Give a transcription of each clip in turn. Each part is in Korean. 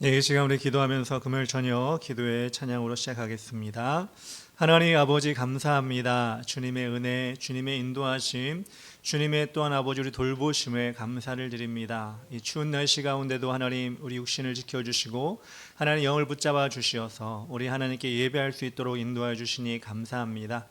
이 시간 우리 기도하면서 금요일 저녁 기도의 찬양으로 시작하겠습니다. 하나님 아버지 감사합니다. 주님의 은혜, 주님의 인도하심, 주님의 또한 아버지 우리 돌보심에 감사를 드립니다. 이 추운 날씨 가운데도 하나님 우리 육신을 지켜주시고 하나님 영을 붙잡아 주시어서 우리 하나님께 예배할 수 있도록 인도하여 주시니 감사합니다.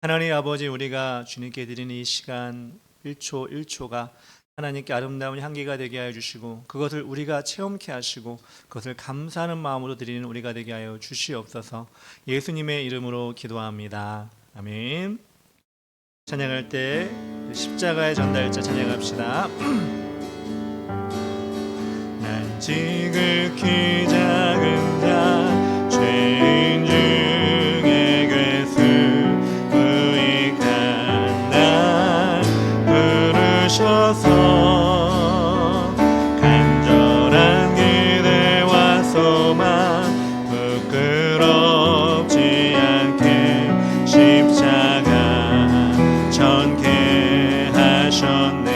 하나님 아버지 우리가 주님께 드리는 이 시간 1초 1초가 하나님께 아름다운 향기가 되게 하여 주시고 그것을 우리가 체험케 하시고 그것을 감사하는 마음으로 드리는 우리가 되게 하여 주시옵소서. 예수님의 이름으로 기도합니다. 아멘. 찬양할 때 십자가의 전달자 찬양합시다. 난 지극히 작은 자 죄인 중에 괴수 무익한 날 부르셔서 간절한 기대와 소망 부끄럽지 않게 십자가 전케 하셨네.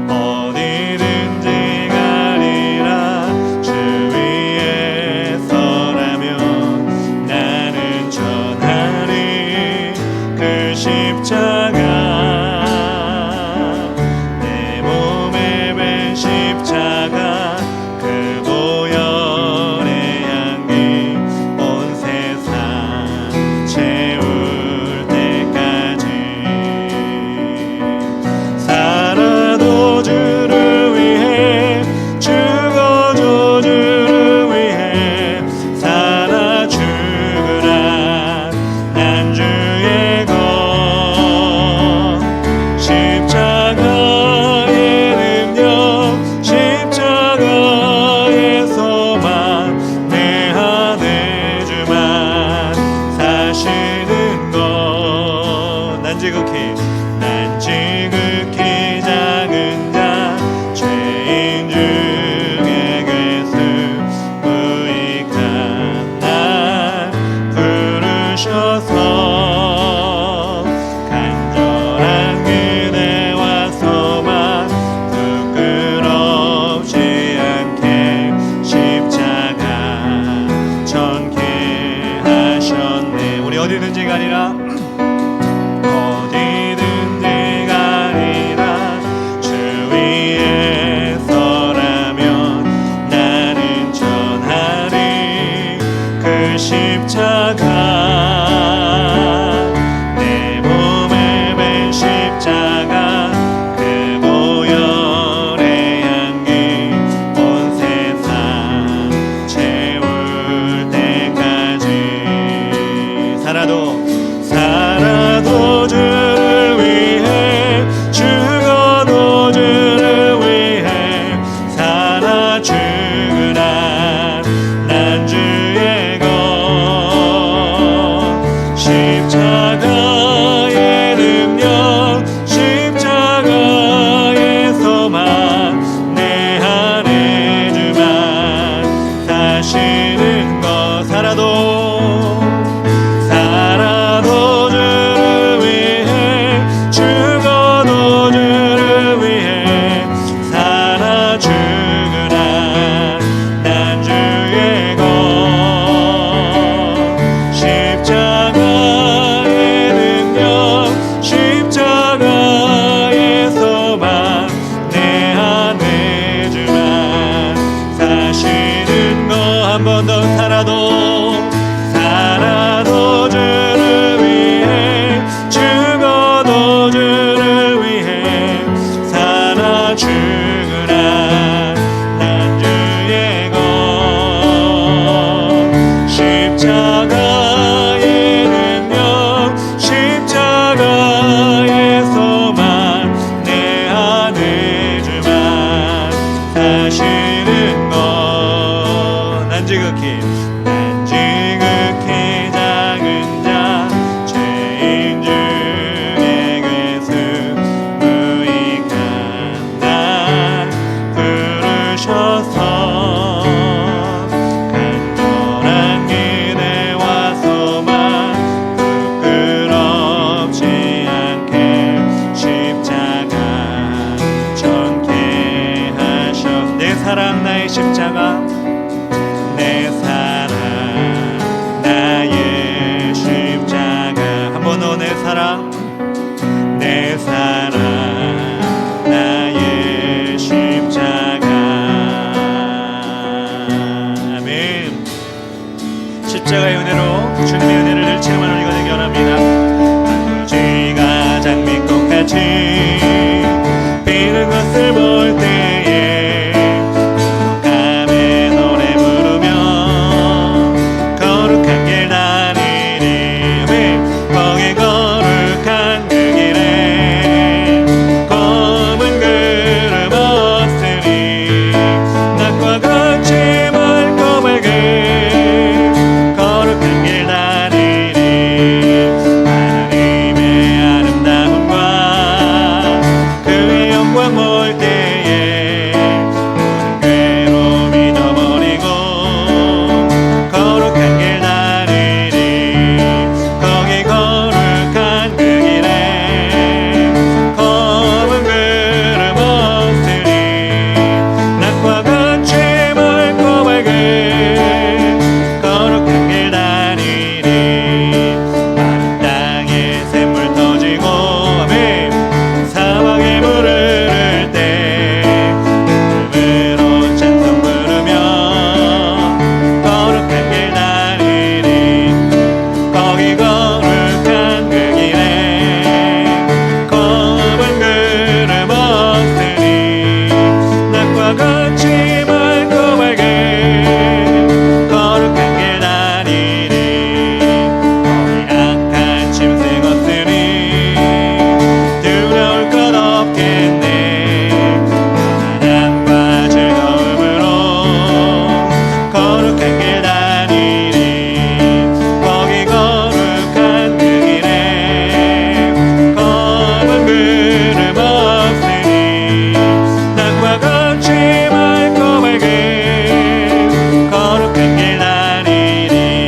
어디든지 가리라 주 위에 서라면 나는 전하리 그 십자가. 난 지극히 작은 자 죄인 중에 괴수 무익한 날 부르셔서 간절한 기대와 소망 부끄럽지 않게 십자가 전케 하셨네. 우리 어디든지 가리라 십자가 내 몸에 맨 십자가 그 보혈의 향기 온 세상 채울 때까지 살아도 주를 위해 죽어도 주를 위해 살아 죽으라 난 주의 십자가의 능력 십자가의 소망 내 안에 주만 사시는 것 살아도 주를 위해 죽어도 주를 위해 살아 죽으라 난 주의 것 십자가 십자가의 소망 내 안에 주만 사시는 것 한 번 더 살아도 주를 위해 죽어도 주를 위해 살아 죽으라 난 주의 것 십자가의 능력 십자가의 소망 내 안에 주만 사시는 것 난 지극히 작은 자 죄인 중에 괴수 무익한 날 부르셔서 간절한 기대와 소망 부끄럽지 않게 십자가 전케 하셨네. 사랑 나의 십자가 내 사랑 나의 십자가 한 번 더 내 사랑 내 사랑 나의 십자가 아멘. 십자가의 은혜로 주님의 은혜를 늘 체험하는 우리가 되기 원합니다. 아버지가 장미꽃같이 피는 것을 볼 때에 감에 노래 부르며 거룩한 길 다니리 거기 거룩한 그 길에 검은 구름 없으니 낮과 같이 맑고 밝은 거룩한 길 다니리 하나님의 아름다움과 그의 영광 볼 때에 모든 괴로움 잊어버리고 거룩한 길 다니리 거기 거룩한 그 길에 검은 구름 없으니 낮과 같이 맑고 밝은 거룩한 길 다니리 마른 땅에 샘물 터지고 아멘 사막에 물을 흐를 때 부름으로 찬송 부르며 거룩한 길 다니리 거기 거룩한 그 길에 검은 구름 없으니 낮과 같이 맑고 밝은 거룩한 길 다니리 거기 악한 짐승 없으니 두려울 것 없겠네 평안함과 즐거움으로 거룩한 길 다니리 거기 거룩한 그 길에 검은 구름 없으니 낮과 같이 맑고 밝은 거룩한 길 다니리 거기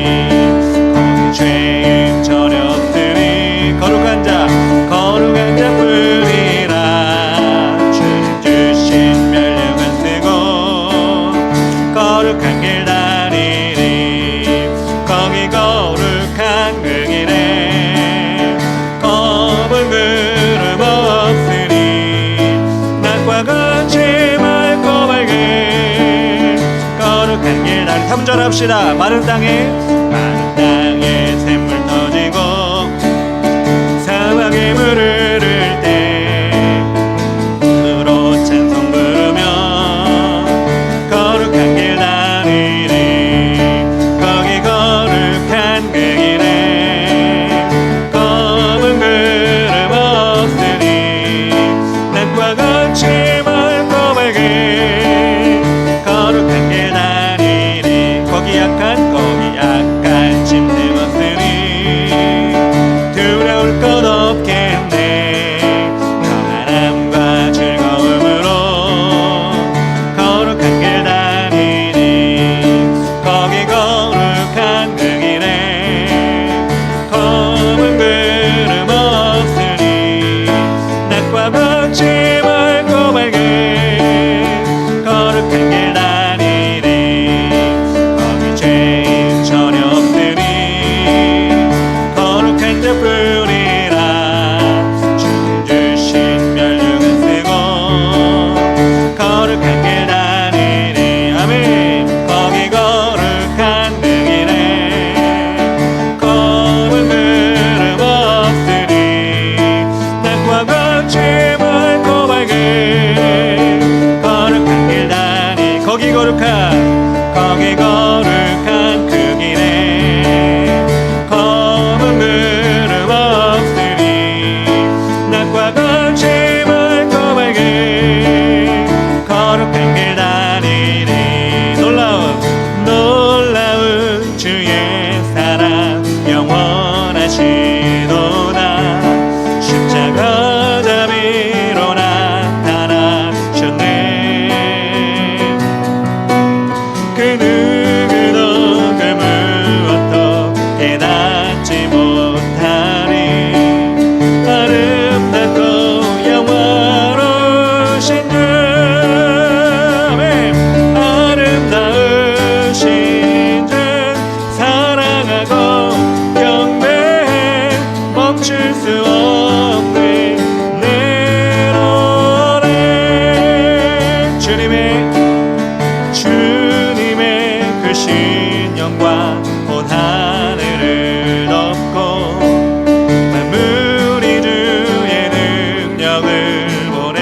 죄인 전혀 없으니 거룩한 자 뿐이라 주님 주신 멸류관 쓰고 거룩한 길 다니리 거기 거룩한 그 길에 검은 구름 없으니 낮과 같이 맑고 밝은 거룩한 길 다니리 삼절합시다. 마른 땅에 샘물 터지고 사막에 물을 흐를 때 부름으로 찬송 부르며 거룩한 길 다니리 거기 거룩한 그 길에 검은 구름 없으니 낮과 같이 맑고 밝은 거룩한 길 다니리 거기 약한 짐승 없으니 두려울 것 없겠네 평안함과 즐거움으로 거룩한 길 다니리 거기 거룩한 그 길에 검은 구름 없으니 낮과 같이 맑고 밝은 거룩한 길 다니리 거기 죄인 전혀 없으니 거룩한 자 뿐이라 주님 주신 멸류관 쓰고 거룩한 길 다니리 아멘 거기 거룩한 그 길에 검은 구름 없으니 낮과 같이 맑고 밝은 거룩한 길 다니 거기 거룩한 그 길에 검은 구름 없으니 낮과 같이 맑고 밝은 거룩한 길 다니리 놀라운 주의 사랑 영원하시도다 십자가 자비로 나타나셨네 그 누구도 그 무엇도 깨닫지 못하리 아름답고 영원하신 주 영광 온 하늘을 덮고 만물이 주의 능력을 보내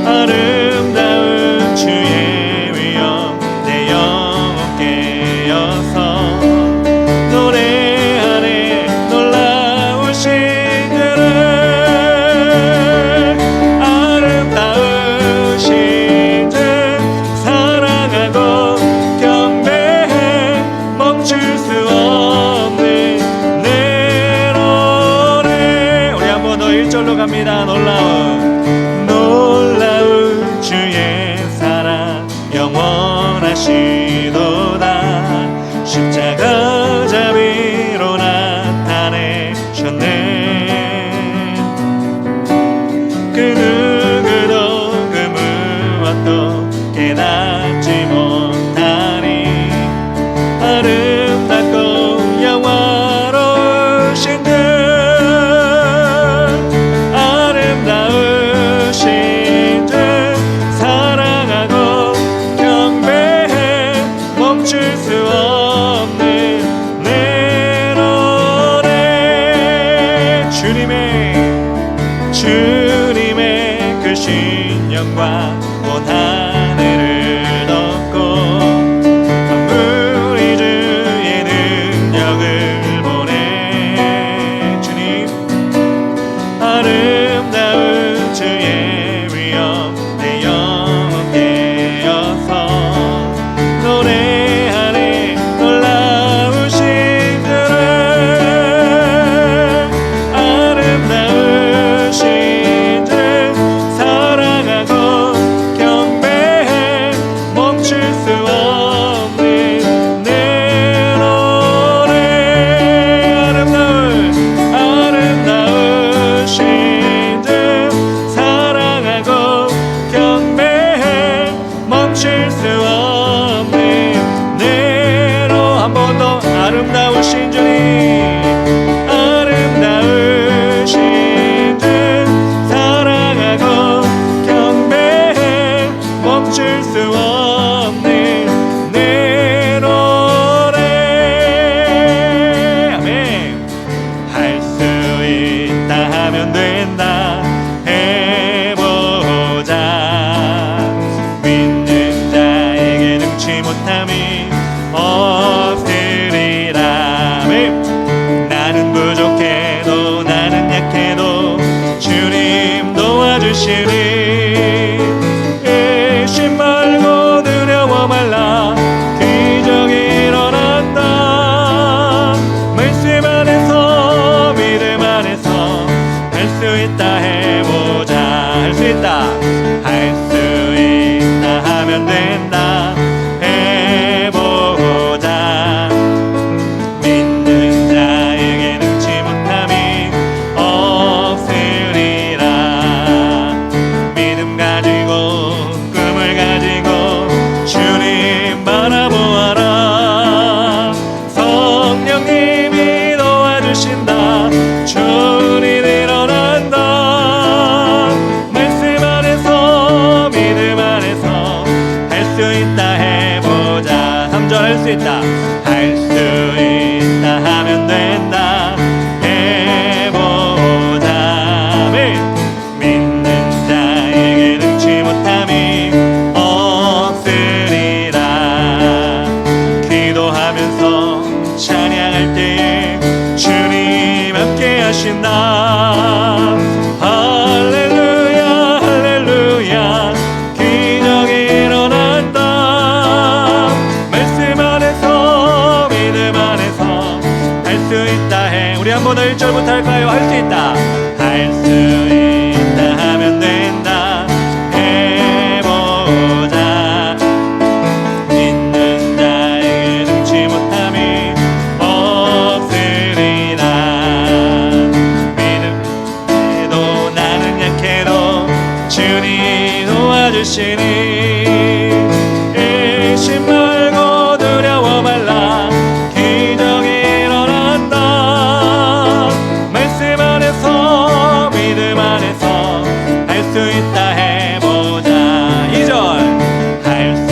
아름다운 주의 위엄 내 영혼 깨어서 노래하네 놀라우신 주를 아름다우신 주 사랑하고 경배해 멈출 수 없는 내 노래 우리 한 번 더 1절로 갑니다. 놀라운 주의 사랑 영원하시도다 십자가 자비로 나타내셨네 그 누구도 그 무엇도 깨닫지 못하니 아름답고 영화로우신 주 아름다우신 주 사랑하고 경배해 멈출 수 없는 내 노래 주님의 크신 영광 온 하늘을 덮고 만물이 주의 능력을 보내 주님 아름다운 주의 위엄 내 영혼 깨어서 노래하네 놀라우신 주를 아름다우신 주 사랑하고 경배해 멈출 수 없는 내 노래 아름다우신 주 사랑하고 경배해 멈출 수 없는 내로 한 번 더 아름다우신 주님 아름다우신 주 사랑하고 경배해 멈출 수 없는 내 노래 아멘 할 수 있다 하면 된다 해보자 믿는 자에게 능치 못함이 없으리라 아멘 나는 부족해도 나는 약해도 주님 도와주시니 의심 말고 두려워 말라 기적이 일어난다 말씀 안에서 믿음 안에서 할 수 있다 해보자 할 수 있다 할 수 있다 하면 된다 해보자 믿는 자에게 능치 못함이 없으리라 믿음 가지고 꿈을 가지고 주님 바라보아라 성령님이 도와주신다 주님 일어난다 말씀 안에서 믿음 안에서 할 수 있다 해보자 3절 할 수 있다 할 수 있다 하면 된다 해보자 믿는 자에게 능치 못함이 없으리라 기도하면서 찬양할 때에 주님 함께 하신다 할렐루야 할렐루야 기적이 일어난다 말씀 안에서 믿음 안에서 할 수 있다 해 우리 한 번 더 1절부터 할까요? 할 수 있다 할 수 있다 하면 된다 해보자 믿는 자에게 능치 못함이 없으리라 믿음에도 나는 약해도 주님 도와주시니 의심 말고 두려워 말라 기적이 일어난다 말씀 안에서 믿음 안에서 할 수 있다 해보자 2절 할 수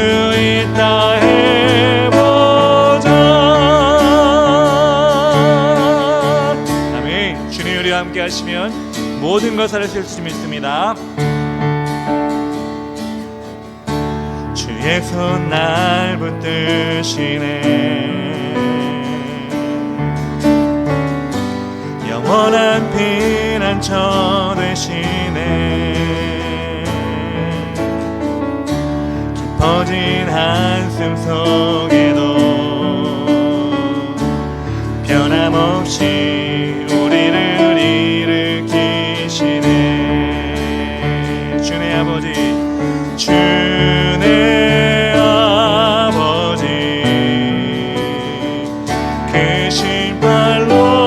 있다 해보자. 아멘. 주님 우리와 함께 하시면 모든 것을 할 수 있을 줄 믿습니다. 주의 손 날 붙드시네. 영원한 피난처 되시네. 깊어진 한숨 속에도 변함없이 우리를 일으키시네. 주네 아버지, 주네 아버지, 그 신발로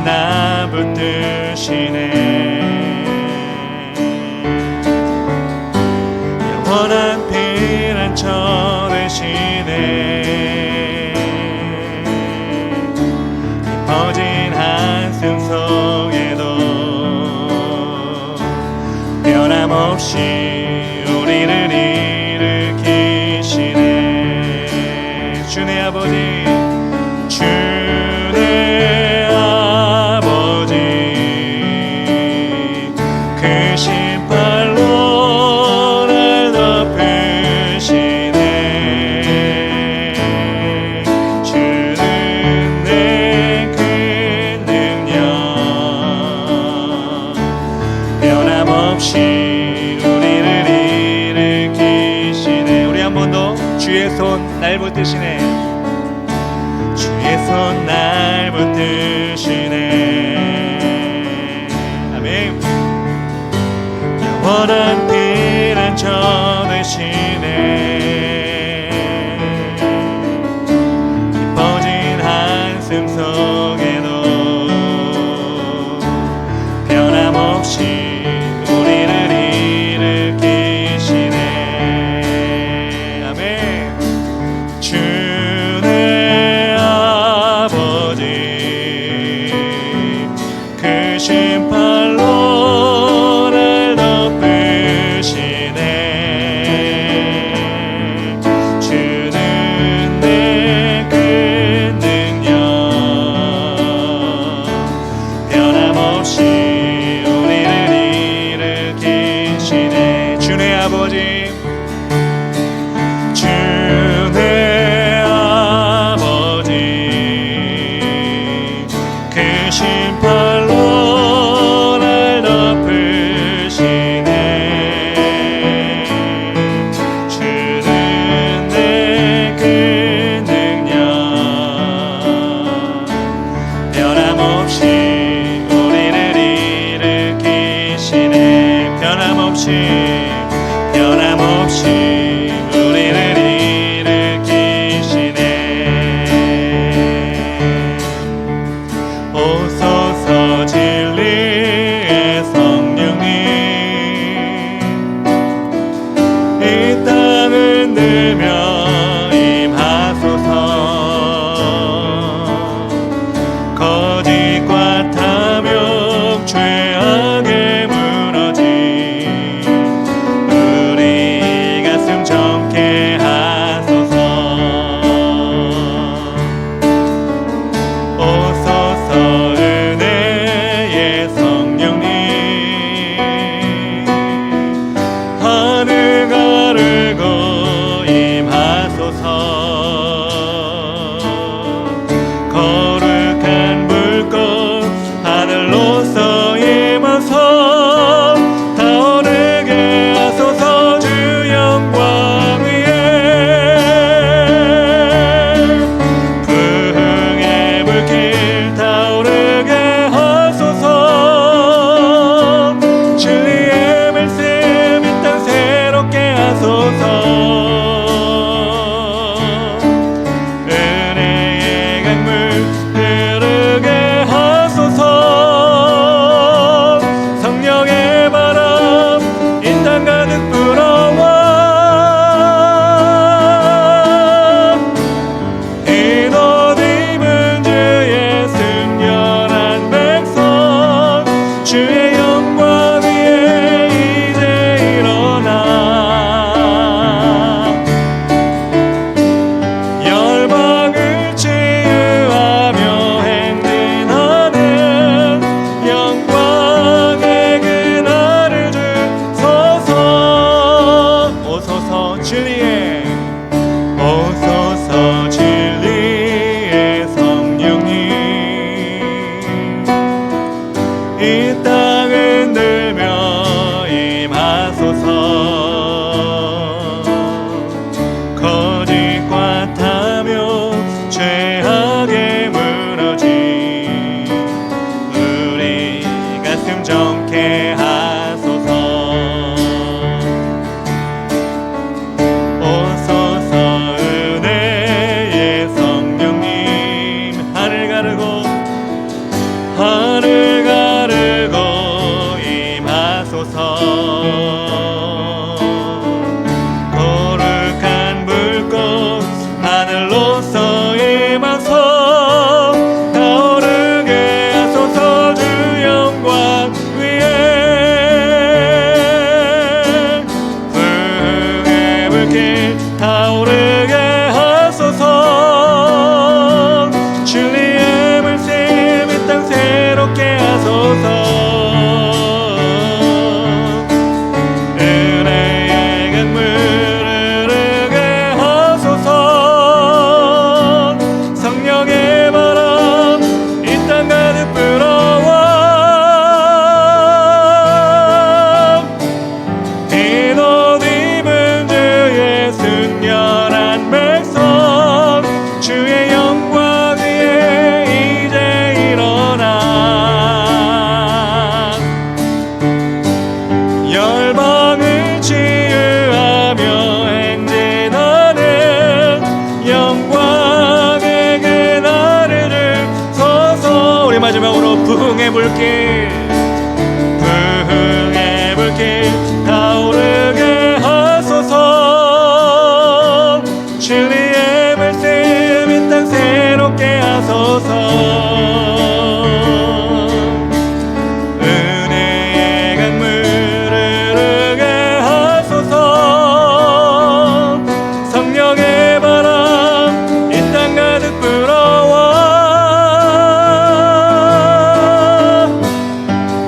나 붙드시네. 영원한 피난처 되시네. 깊어진 한숨 속에도 변함없이 우리를 일으키시네. 주네 아버지, 신발로 날 덮으시네. 주는 내 큰 능력, 변함없이 우리를 일으키시네. 우리 한 번 더. 주의 손 날 붙드시네. 주의 손 날 붙드시네. 아멘. 영원한 피난처 되시네. 깊어진 한숨 속에도 변함없이 우리를 일으키시네. 아멘. 주네 아버지, 그 신발로 변함없이 우리를 주의 영광 위에 이제 일어나 열방을 치유하며 행진하는 영광의 그날을 주소서. 오소서 진리의 오소서 진리의 성령님 이 땅 흔들며 임하소서. 거짓과 타며 죄악에 무너진 우리 가슴 정케 하소서. 오소서 은혜의 성령님 하늘 가르고 임하소서. 거룩한 불꽃 하늘로서 임하소 타오르게 하소서. 주 영광 위에 불의 불길 타오르게 하소서. 진리의 말씀 이 땅 새롭게 하소서. 은혜의 강물 흐르게 하소서. 성령의 바람 이 땅 가득 불어와 흰 옷 입은 주의 순결한 백성 주의 영광 위에 이제 일어나 열방을 치유하며 행진하는 영광의 그날을 주소서. 우리 마지막으로 부흥의 불길 부흥의 불길 타오르게 하소서. 진리의 말씀 이 땅 새롭게 하소서. 은혜의 강물 흐르게 하소서. 성령의 바람 이 땅 가득 불어와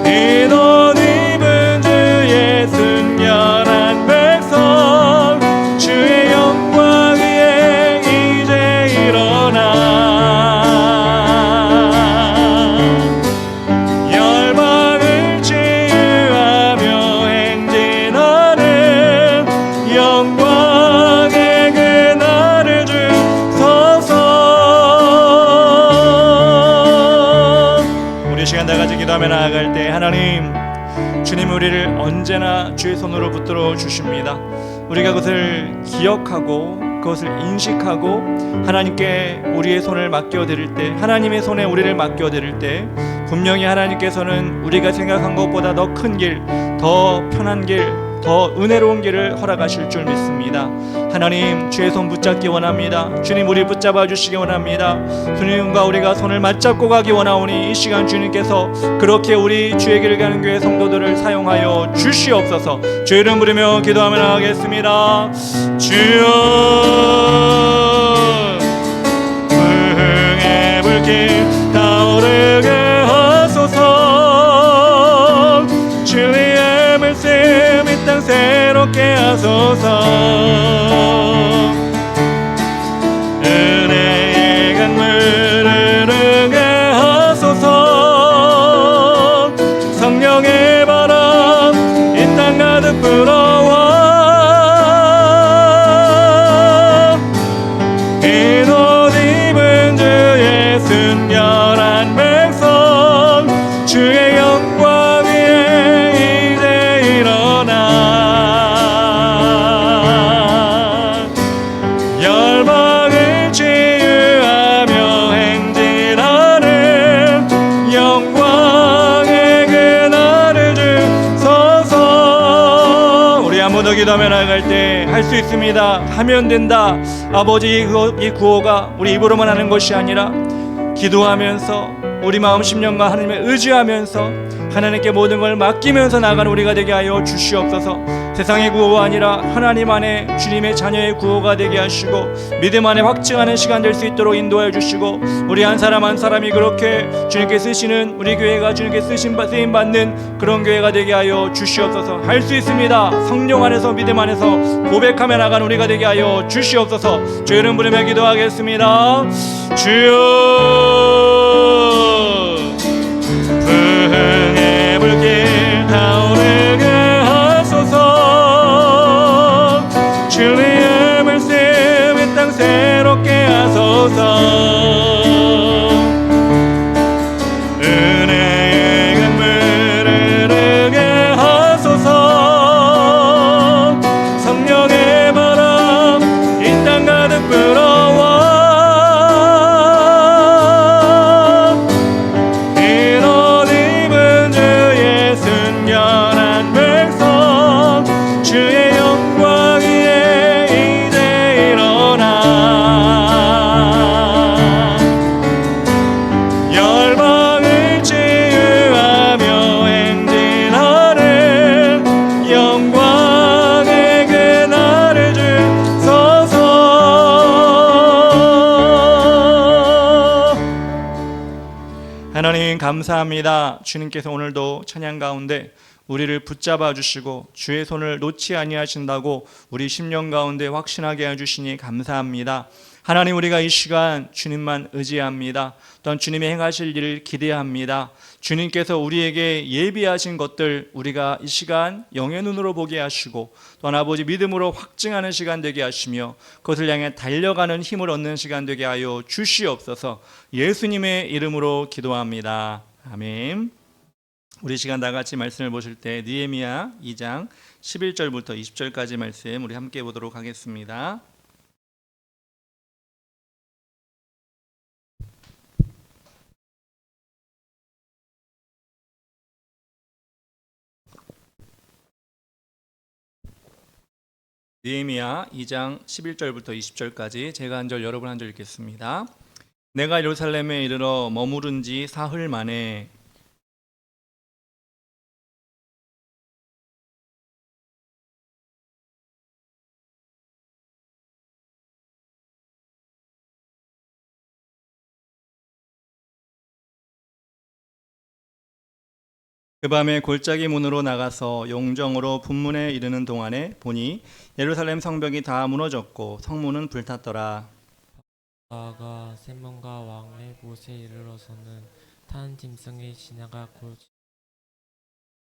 흰 옷 입은 주의 순결한 백성 주의 영광 위에 이제 일어나 열방을 치유하며 행진하는 영광의 그날을 주소서. 우리 시간 다 같이 기도하며 나아갈 때 하나님 주님 우리를 언제나 주의 손으로 붙들어 주십니다. 우리가 그것을 기억하고 그것을 인식하고 하나님께 우리의 손을 맡겨드릴 때 하나님의 손에 우리를 맡겨드릴 때 분명히 하나님께서는 우리가 생각한 것보다 더 큰 길, 더 편한 길, 더 은혜로운 길을 허락하실 줄 믿습니다. 하나님 주의 손 붙잡기 원합니다. 주님 우리 붙잡아 주시기 원합니다. 주님과 우리가 손을 맞잡고 가기 원하오니 이 시간 주님께서 그렇게 우리 주의 길을 가는 교회 성도들을 사용하여 주시옵소서. 주의 이름 부르며 기도하며 나가겠습니다. 주여 부흥의 불길 타오르게 하소서. 진리의 말씀 이 땅 새롭게 하소서. 은혜의 강물 흐르게 하소서. 성령의 바람 이 땅 가득 불어와 흰 옷 입은 주의 순결한 백성 주의 영광 위에 이제 일어나 열방을 치유하며 행진하는 영광의 그날을 주소서. 우리 한 번 더 기도하며 나아갈 때 할 수 있습니다. 하면 된다. 아버지 이 구호가 우리 입으로만 하는 것이 아니라 기도하면서 우리 마음 심령과 하나님을 의지하면서 하나님께 모든 걸 맡기면서 나가는 우리가 되게 하여 주시옵소서. 세상의 구호가 아니라 하나님 안에 주님의 자녀의 구호가 되게 하시고 믿음 안에 확증하는 시간 될 수 있도록 인도하여 주시고 우리 한 사람 한 사람이 그렇게 주님께 쓰시는 우리 교회가 주님께 쓰임 받는 그런 교회가 되게 하여 주시옵소서. 할 수 있습니다. 성령 안에서 믿음 안에서 고백하며 나가는 우리가 되게 하여 주시옵소서. 주 이름 부르며 기도하겠습니다. 주여 풍의 불길 타오르게 하소서. 주님의 말씀 이 땅 새롭게 하소서. 은혜의 강물을 흐르게 하소서. 성령의 바람 이 땅 가득 불어와 하나님 감사합니다. 주님께서 오늘도 찬양 가운데 우리를 붙잡아 주시고 주의 손을 놓지 아니하신다고 우리 심령 가운데 확신하게 해주시니 감사합니다. 하나님 우리가 이 시간 주님만 의지합니다. 또한 주님의 행하실 일을 기대합니다. 주님께서 우리에게 예비하신 것들 우리가 이 시간 영의 눈으로 보게 하시고 또한 아버지 믿음으로 확증하는 시간 되게 하시며 그것을 향해 달려가는 힘을 얻는 시간 되게 하여 주시옵소서. 예수님의 이름으로 기도합니다. 아멘. 우리 시간 다 같이 말씀을 보실 때 느헤미야 2장 11절부터 20절까지 말씀 우리 함께 보도록 하겠습니다. 느헤미야 2장 11절부터 20절까지 제가 한 절 여러분 한 절 읽겠습니다. 내가 예루살렘에 이르러 머무른 지 사흘 만에 그 밤에 골짜기 문으로 나가서 용정으로 분문에 이르는 동안에 보니 예루살렘 성벽이 다 무너졌고 성문은 불탔더라. 나아가 세몬과 왕의 곳에 이르러서는 탄 짐승의 신하가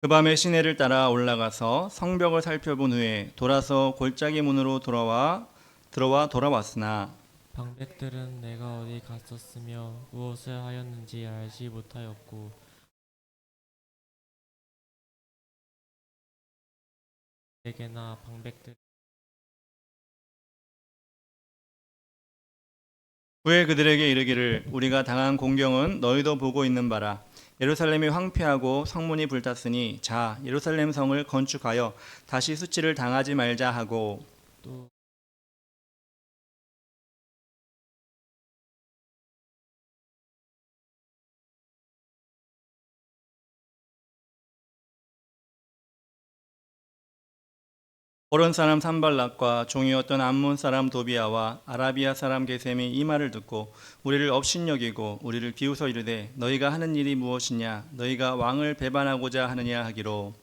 그 밤에 시내를 따라 올라가서 성벽을 살펴본 후에 돌아서 골짜기 문으로 돌아왔으나 방백들은 내가 어디 갔었으며 무엇을 하였는지 알지 못하였고 에게나 방백들 후에 그들에게 이르기를 우리가 당한 공경은 너희도 보고 있는 바라. 예루살렘이 황폐하고 성문이 불탔으니 자 예루살렘 성을 건축하여 다시 수치를 당하지 말자 하고 또 호론 사람 산발락과 종이었던 암몬 사람 도비아와 아라비아 사람 게셈이 이 말을 듣고 우리를 업신여기고 우리를 비웃어 이르되 너희가 하는 일이 무엇이냐 너희가 왕을 배반하고자 하느냐 하기로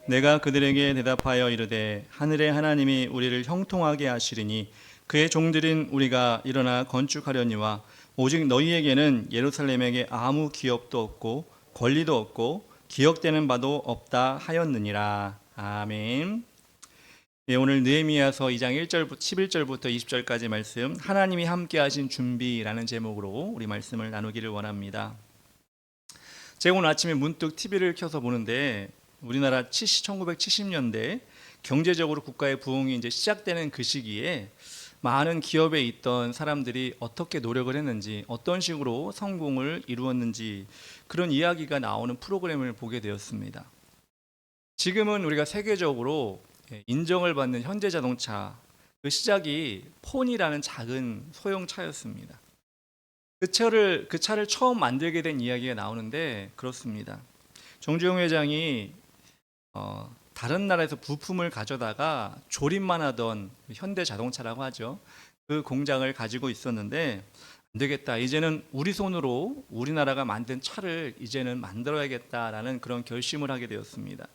내가 그들에게 대답하여 이르되 하늘의 하나님이 우리를 형통하게 하시리니 그의 종들인 우리가 일어나 건축하려니와 오직 너희에게는 예루살렘에게 아무 기업도 없고 권리도 없고 기억되는 바도 없다 하였느니라. 아멘. 네, 오늘 느헤미야서 2장 11절부터 20절까지 말씀 하나님이 함께하신 준비라는 제목으로 우리 말씀을 나누기를 원합니다. 제가 오늘 아침에 문득 TV를 켜서 보는데 우리나라 1970년대 경제적으로 국가의 부흥이 이제 시작되는 그 시기에 많은 기업에 있던 사람들이 어떻게 노력을 했는지 어떤 식으로 성공을 이루었는지 그런 이야기가 나오는 프로그램을 보게 되었습니다. 지금은 우리가 세계적으로 인정을 받는 현대자동차 그 시작이 폰이라는 작은 소형차였습니다. 그 차를 처음 만들게 된 이야기가 나오는데 그렇습니다. 정주영 회장이 다른 나라에서 부품을 가져다가 조립만 하던 현대자동차라고 하죠. 그 공장을 가지고 있었는데 안 되겠다. 이제는 우리 손으로 우리나라가 만든 차를 이제는 만들어야겠다라는 그런 결심을 하게 되었습니다.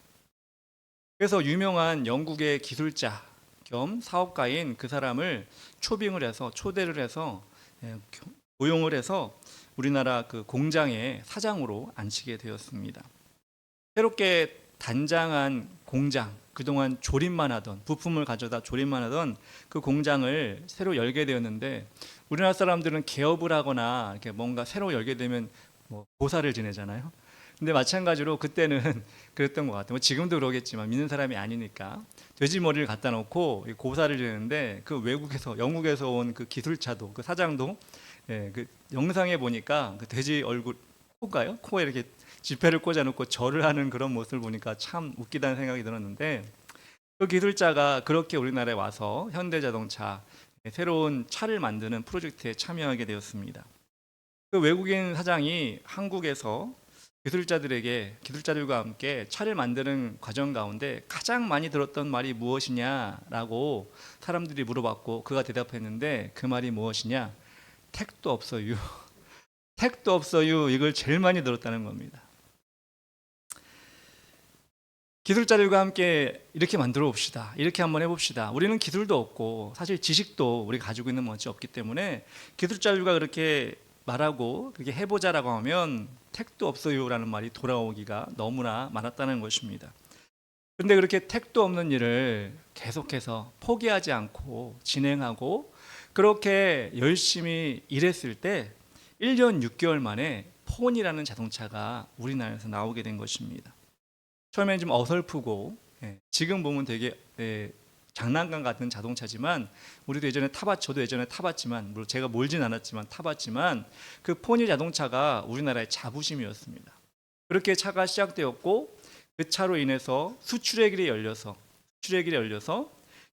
그래서 유명한 영국의 기술자 겸 사업가인 그 사람을 초대를 해서 고용을 해서 우리나라 그 공장의 사장으로 앉히게 되었습니다. 새롭게 단장한 공장, 그동안 조립만 하던 부품을 가져다 조립만 하던 그 공장을 새로 열게 되었는데 우리나라 사람들은 개업을 하거나 이렇게 뭔가 새로 열게 되면 뭐 고사를 지내잖아요. 근데 마찬가지로 그때는 그랬던 것 같아요. 뭐 지금도 그러겠지만 믿는 사람이 아니니까 돼지 머리를 갖다 놓고 고사를 지내는데 그 외국에서 영국에서 온 그 기술자도 그 사장도 그 영상에 보니까 그 돼지 얼굴 코가요? 코에 이렇게 지폐를 꽂아놓고 절을 하는 그런 모습을 보니까 참 웃기다는 생각이 들었는데 그 기술자가 그렇게 우리나라에 와서 현대자동차 새로운 차를 만드는 프로젝트에 참여하게 되었습니다. 그 외국인 사장이 한국에서 기술자들과 함께 차를 만드는 과정 가운데 가장 많이 들었던 말이 무엇이냐라고 사람들이 물어봤고 그가 대답했는데 그 말이 무엇이냐? 택도 없어요. 택도 없어요. 이걸 제일 많이 들었다는 겁니다. 기술자들과 함께 이렇게 만들어 봅시다. 이렇게 한번 해봅시다. 우리는 기술도 없고 사실 지식도 우리가 가지고 있는 것이 없기 때문에 기술자들과 그렇게 말하고 그렇게 해보자라고 하면 택도 없어요라는 말이 돌아오기가 너무나 많았다는 것입니다. 그런데 그렇게 택도 없는 일을 계속해서 포기하지 않고 진행하고 그렇게 열심히 일했을 때 1년 6개월 만에 폰이라는 자동차가 우리나라에서 나오게 된 것입니다. 처음엔 좀 어설프고 지금 보면 되게 장난감 같은 자동차지만 우리도 예전에 저도 예전에 타봤지만 물론 제가 몰진 않았지만 타봤지만 그 폰이 자동차가 우리나라의 자부심이었습니다. 그렇게 차가 시작되었고 그 차로 인해서 수출의 길이 열려서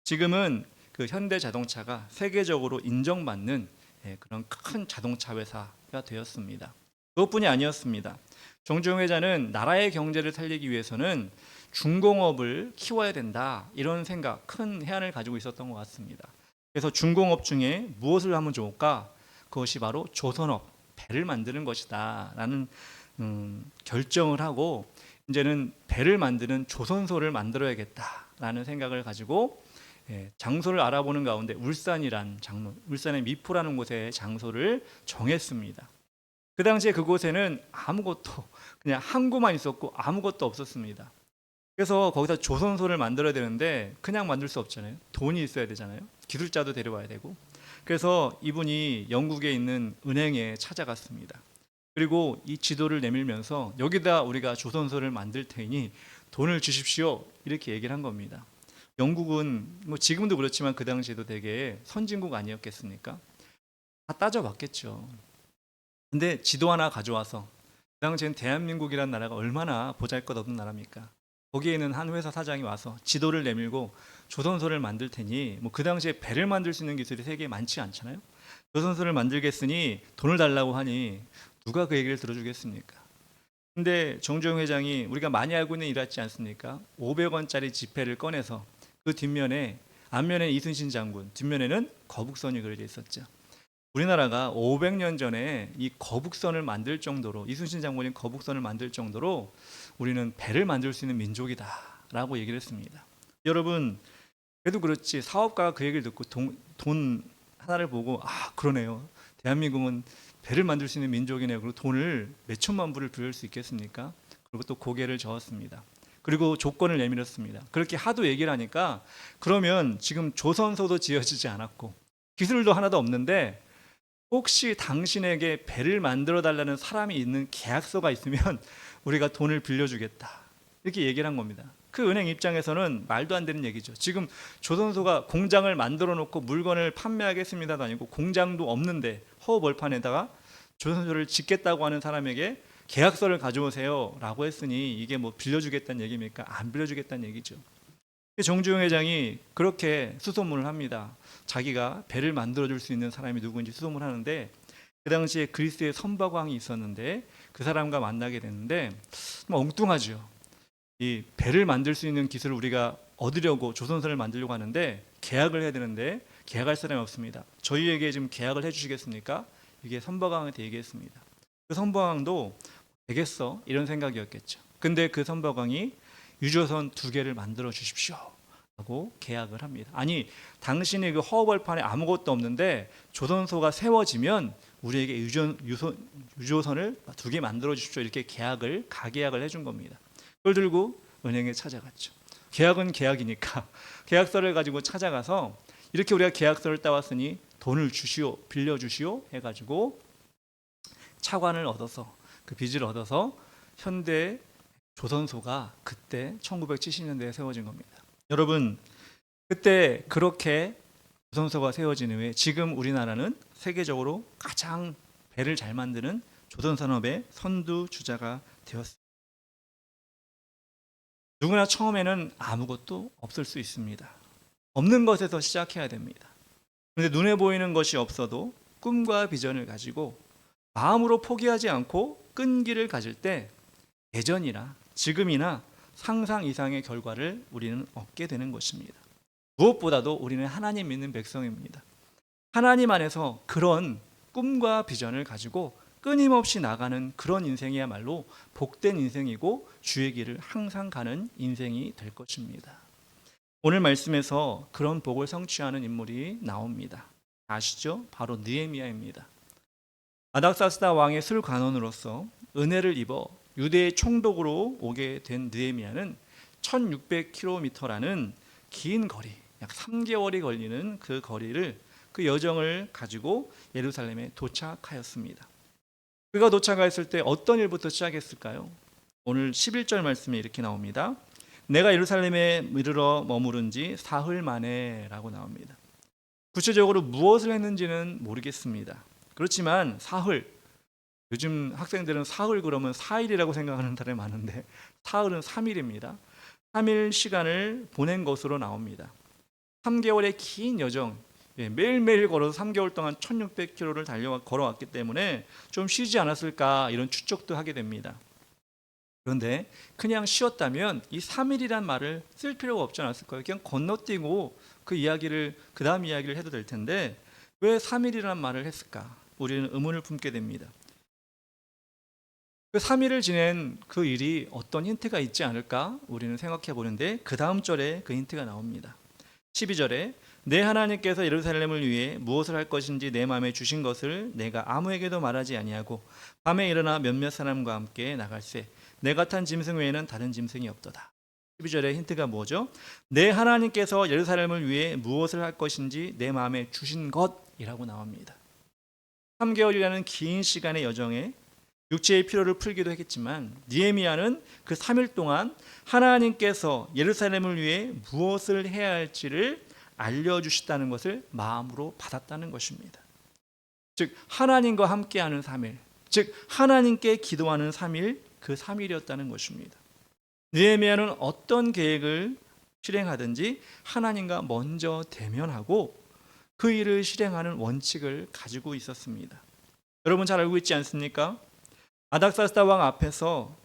지금은 그 현대 자동차가 세계적으로 인정받는 그런 큰 자동차 회사가 되었습니다. 그것뿐이 아니었습니다. 정주영 회장은 나라의 경제를 살리기 위해서는 중공업을 키워야 된다 이런 생각, 큰 해안을 가지고 있었던 것 같습니다. 그래서 중공업 중에 무엇을 하면 좋을까? 그것이 바로 조선업, 배를 만드는 것이다 라는 결정을 하고 이제는 배를 만드는 조선소를 만들어야겠다라는 생각을 가지고 장소를 알아보는 가운데 울산의 미포라는 곳에 장소를 정했습니다. 그 당시에 그곳에는 아무것도 그냥 항구만 있었고 아무것도 없었습니다. 그래서 거기서 조선소를 만들어야 되는데 그냥 만들 수 없잖아요. 돈이 있어야 되잖아요. 기술자도 데려와야 되고. 그래서 이분이 영국에 있는 은행에 찾아갔습니다. 그리고 이 지도를 내밀면서 여기다 우리가 조선소를 만들 테니 돈을 주십시오 이렇게 얘기를 한 겁니다. 영국은 뭐 지금도 그렇지만 그 당시에도 되게 선진국 아니었겠습니까? 다 따져봤겠죠. 근데 지도 하나 가져와서 그 당시엔 대한민국이라는 나라가 얼마나 보잘것없는 나라입니까? 거기에는 한 회사 사장이 와서 지도를 내밀고 조선소를 만들 테니 뭐 그 당시에 배를 만들 수 있는 기술이 세계에 많지 않잖아요. 조선소를 만들겠으니 돈을 달라고 하니 누가 그 얘기를 들어주겠습니까? 근데 정주영 회장이 우리가 많이 알고 있는 일 같지 않습니까? 500원짜리 지폐를 꺼내서 그 앞면에 이순신 장군, 뒷면에는 거북선이 그려져 있었죠. 우리나라가 500년 전에 이 거북선을 만들 정도로 이순신 장군이 거북선을 만들 정도로 우리는 배를 만들 수 있는 민족이다라고 얘기를 했습니다. 여러분 그래도 그렇지 사업가가 그 얘기를 듣고 돈 하나를 보고 그러네요. 대한민국은 배를 만들 수 있는 민족이네요. 그리고 돈을 몇 천만 불을 빌릴 수 있겠습니까? 그리고 또 고개를 저었습니다. 그리고 조건을 내밀었습니다. 그렇게 하도 얘기를 하니까 그러면 지금 조선소도 지어지지 않았고 기술도 하나도 없는데 혹시 당신에게 배를 만들어 달라는 사람이 있는 계약서가 있으면 우리가 돈을 빌려주겠다 이렇게 얘기를 한 겁니다. 그 은행 입장에서는 말도 안 되는 얘기죠. 지금 조선소가 공장을 만들어 놓고 물건을 판매하겠습니다도 아니고 공장도 없는데 허허벌판에다가 조선소를 짓겠다고 하는 사람에게 계약서를 가져오세요 라고 했으니 이게 뭐 빌려주겠다는 얘기입니까? 안 빌려주겠다는 얘기죠. 정주영 회장이 그렇게 수소문을 합니다. 자기가 배를 만들어줄 수 있는 사람이 누구인지 수소문을 하는데 그 당시에 그리스의 선박왕이 있었는데 그 사람과 만나게 됐는데 좀 엉뚱하죠. 이 배를 만들 수 있는 기술을 우리가 얻으려고 조선선을 만들려고 하는데 계약을 해야 되는데 계약할 사람이 없습니다. 저희에게 지금 계약을 해주시겠습니까? 이게 선박왕한테 얘기했습니다. 그 선박왕도 되겠어 이런 생각이었겠죠. 근데 그 선박왕이 유조선 2개를 만들어 주십시오 하고 계약을 합니다. 아니 당신의 그 허허벌판에 아무것도 없는데 조선소가 세워지면 우리에게 유조선을 2개 만들어 주십시오 이렇게 가계약을 해준 겁니다. 그걸 들고 은행에 찾아갔죠. 계약은 계약이니까 계약서를 가지고 찾아가서 이렇게 우리가 계약서를 따왔으니 돈을 주시오 빌려주시오 해가지고 차관을 얻어서 그 빚을 얻어서 현대 조선소가 그때 1970년대에 세워진 겁니다. 여러분 그때 그렇게 조선소가 세워진 후에 지금 우리나라는 세계적으로 가장 배를 잘 만드는 조선산업의 선두주자가 되었습니다. 누구나 처음에는 아무것도 없을 수 있습니다. 없는 것에서 시작해야 됩니다. 그런데 눈에 보이는 것이 없어도 꿈과 비전을 가지고 마음으로 포기하지 않고 끈기를 가질 때 예전이나 지금이나 상상 이상의 결과를 우리는 얻게 되는 것입니다. 무엇보다도 우리는 하나님 믿는 백성입니다. 하나님 안에서 그런 꿈과 비전을 가지고 끊임없이 나가는 그런 인생이야말로 복된 인생이고 주의 길을 항상 가는 인생이 될 것입니다. 오늘 말씀에서 그런 복을 성취하는 인물이 나옵니다. 아시죠? 바로 느헤미야입니다. 아닥사스다 왕의 술관원으로서 은혜를 입어 유대의 총독으로 오게 된 느헤미야는 1600km라는 긴 거리, 약 3개월이 걸리는 그 거리를 그 여정을 가지고 예루살렘에 도착하였습니다. 그가 도착했을 때 어떤 일부터 시작했을까요? 오늘 11절 말씀에 이렇게 나옵니다. 내가 예루살렘에 이르러 머무른 지 사흘 만에 라고 나옵니다. 구체적으로 무엇을 했는지는 모르겠습니다. 그렇지만 사흘, 요즘 학생들은 사흘 그러면 4일이라고 생각하는 사람이 많은데 사흘은 3일입니다. 3일 시간을 보낸 것으로 나옵니다. 3개월의 긴 여정, 매일매일 걸어서 3개월 동안 1600km를 걸어왔기 때문에 좀 쉬지 않았을까 이런 추측도 하게 됩니다. 그런데 그냥 쉬었다면 이 3일이란 말을 쓸 필요가 없지 않았을 거예요. 그냥 건너뛰고 그 다음 이야기를 해도 될 텐데 왜 3일이란 말을 했을까? 우리는 의문을 품게 됩니다. 그 3일을 지낸 그 일이 어떤 힌트가 있지 않을까? 우리는 생각해 보는데 그 다음 절에 그 힌트가 나옵니다. 12절에 내 하나님께서 예루살렘을 위해 무엇을 할 것인지 내 마음에 주신 것을 내가 아무에게도 말하지 아니하고 밤에 일어나 몇몇 사람과 함께 나갈새 내가 탄 짐승 외에는 다른 짐승이 없도다. 12절의 힌트가 뭐죠? 내 하나님께서 예루살렘을 위해 무엇을 할 것인지 내 마음에 주신 것이라고 나옵니다. 3개월이라는 긴 시간의 여정에 육체의 피로를 풀기도 했겠지만 느헤미야는 그 3일 동안 하나님께서 예루살렘을 위해 무엇을 해야 할지를 알려주시다는 것을 마음으로 받았다는 것입니다. 즉 하나님과 함께하는 3일, 즉 하나님께 기도하는 3일, 그 3일이었다는 것입니다. 느헤미야는 어떤 계획을 실행하든지 하나님과 먼저 대면하고 그 일을 실행하는 원칙을 가지고 있었습니다. 여러분 잘 알고 있지 않습니까? 아닥사스다 왕 앞에서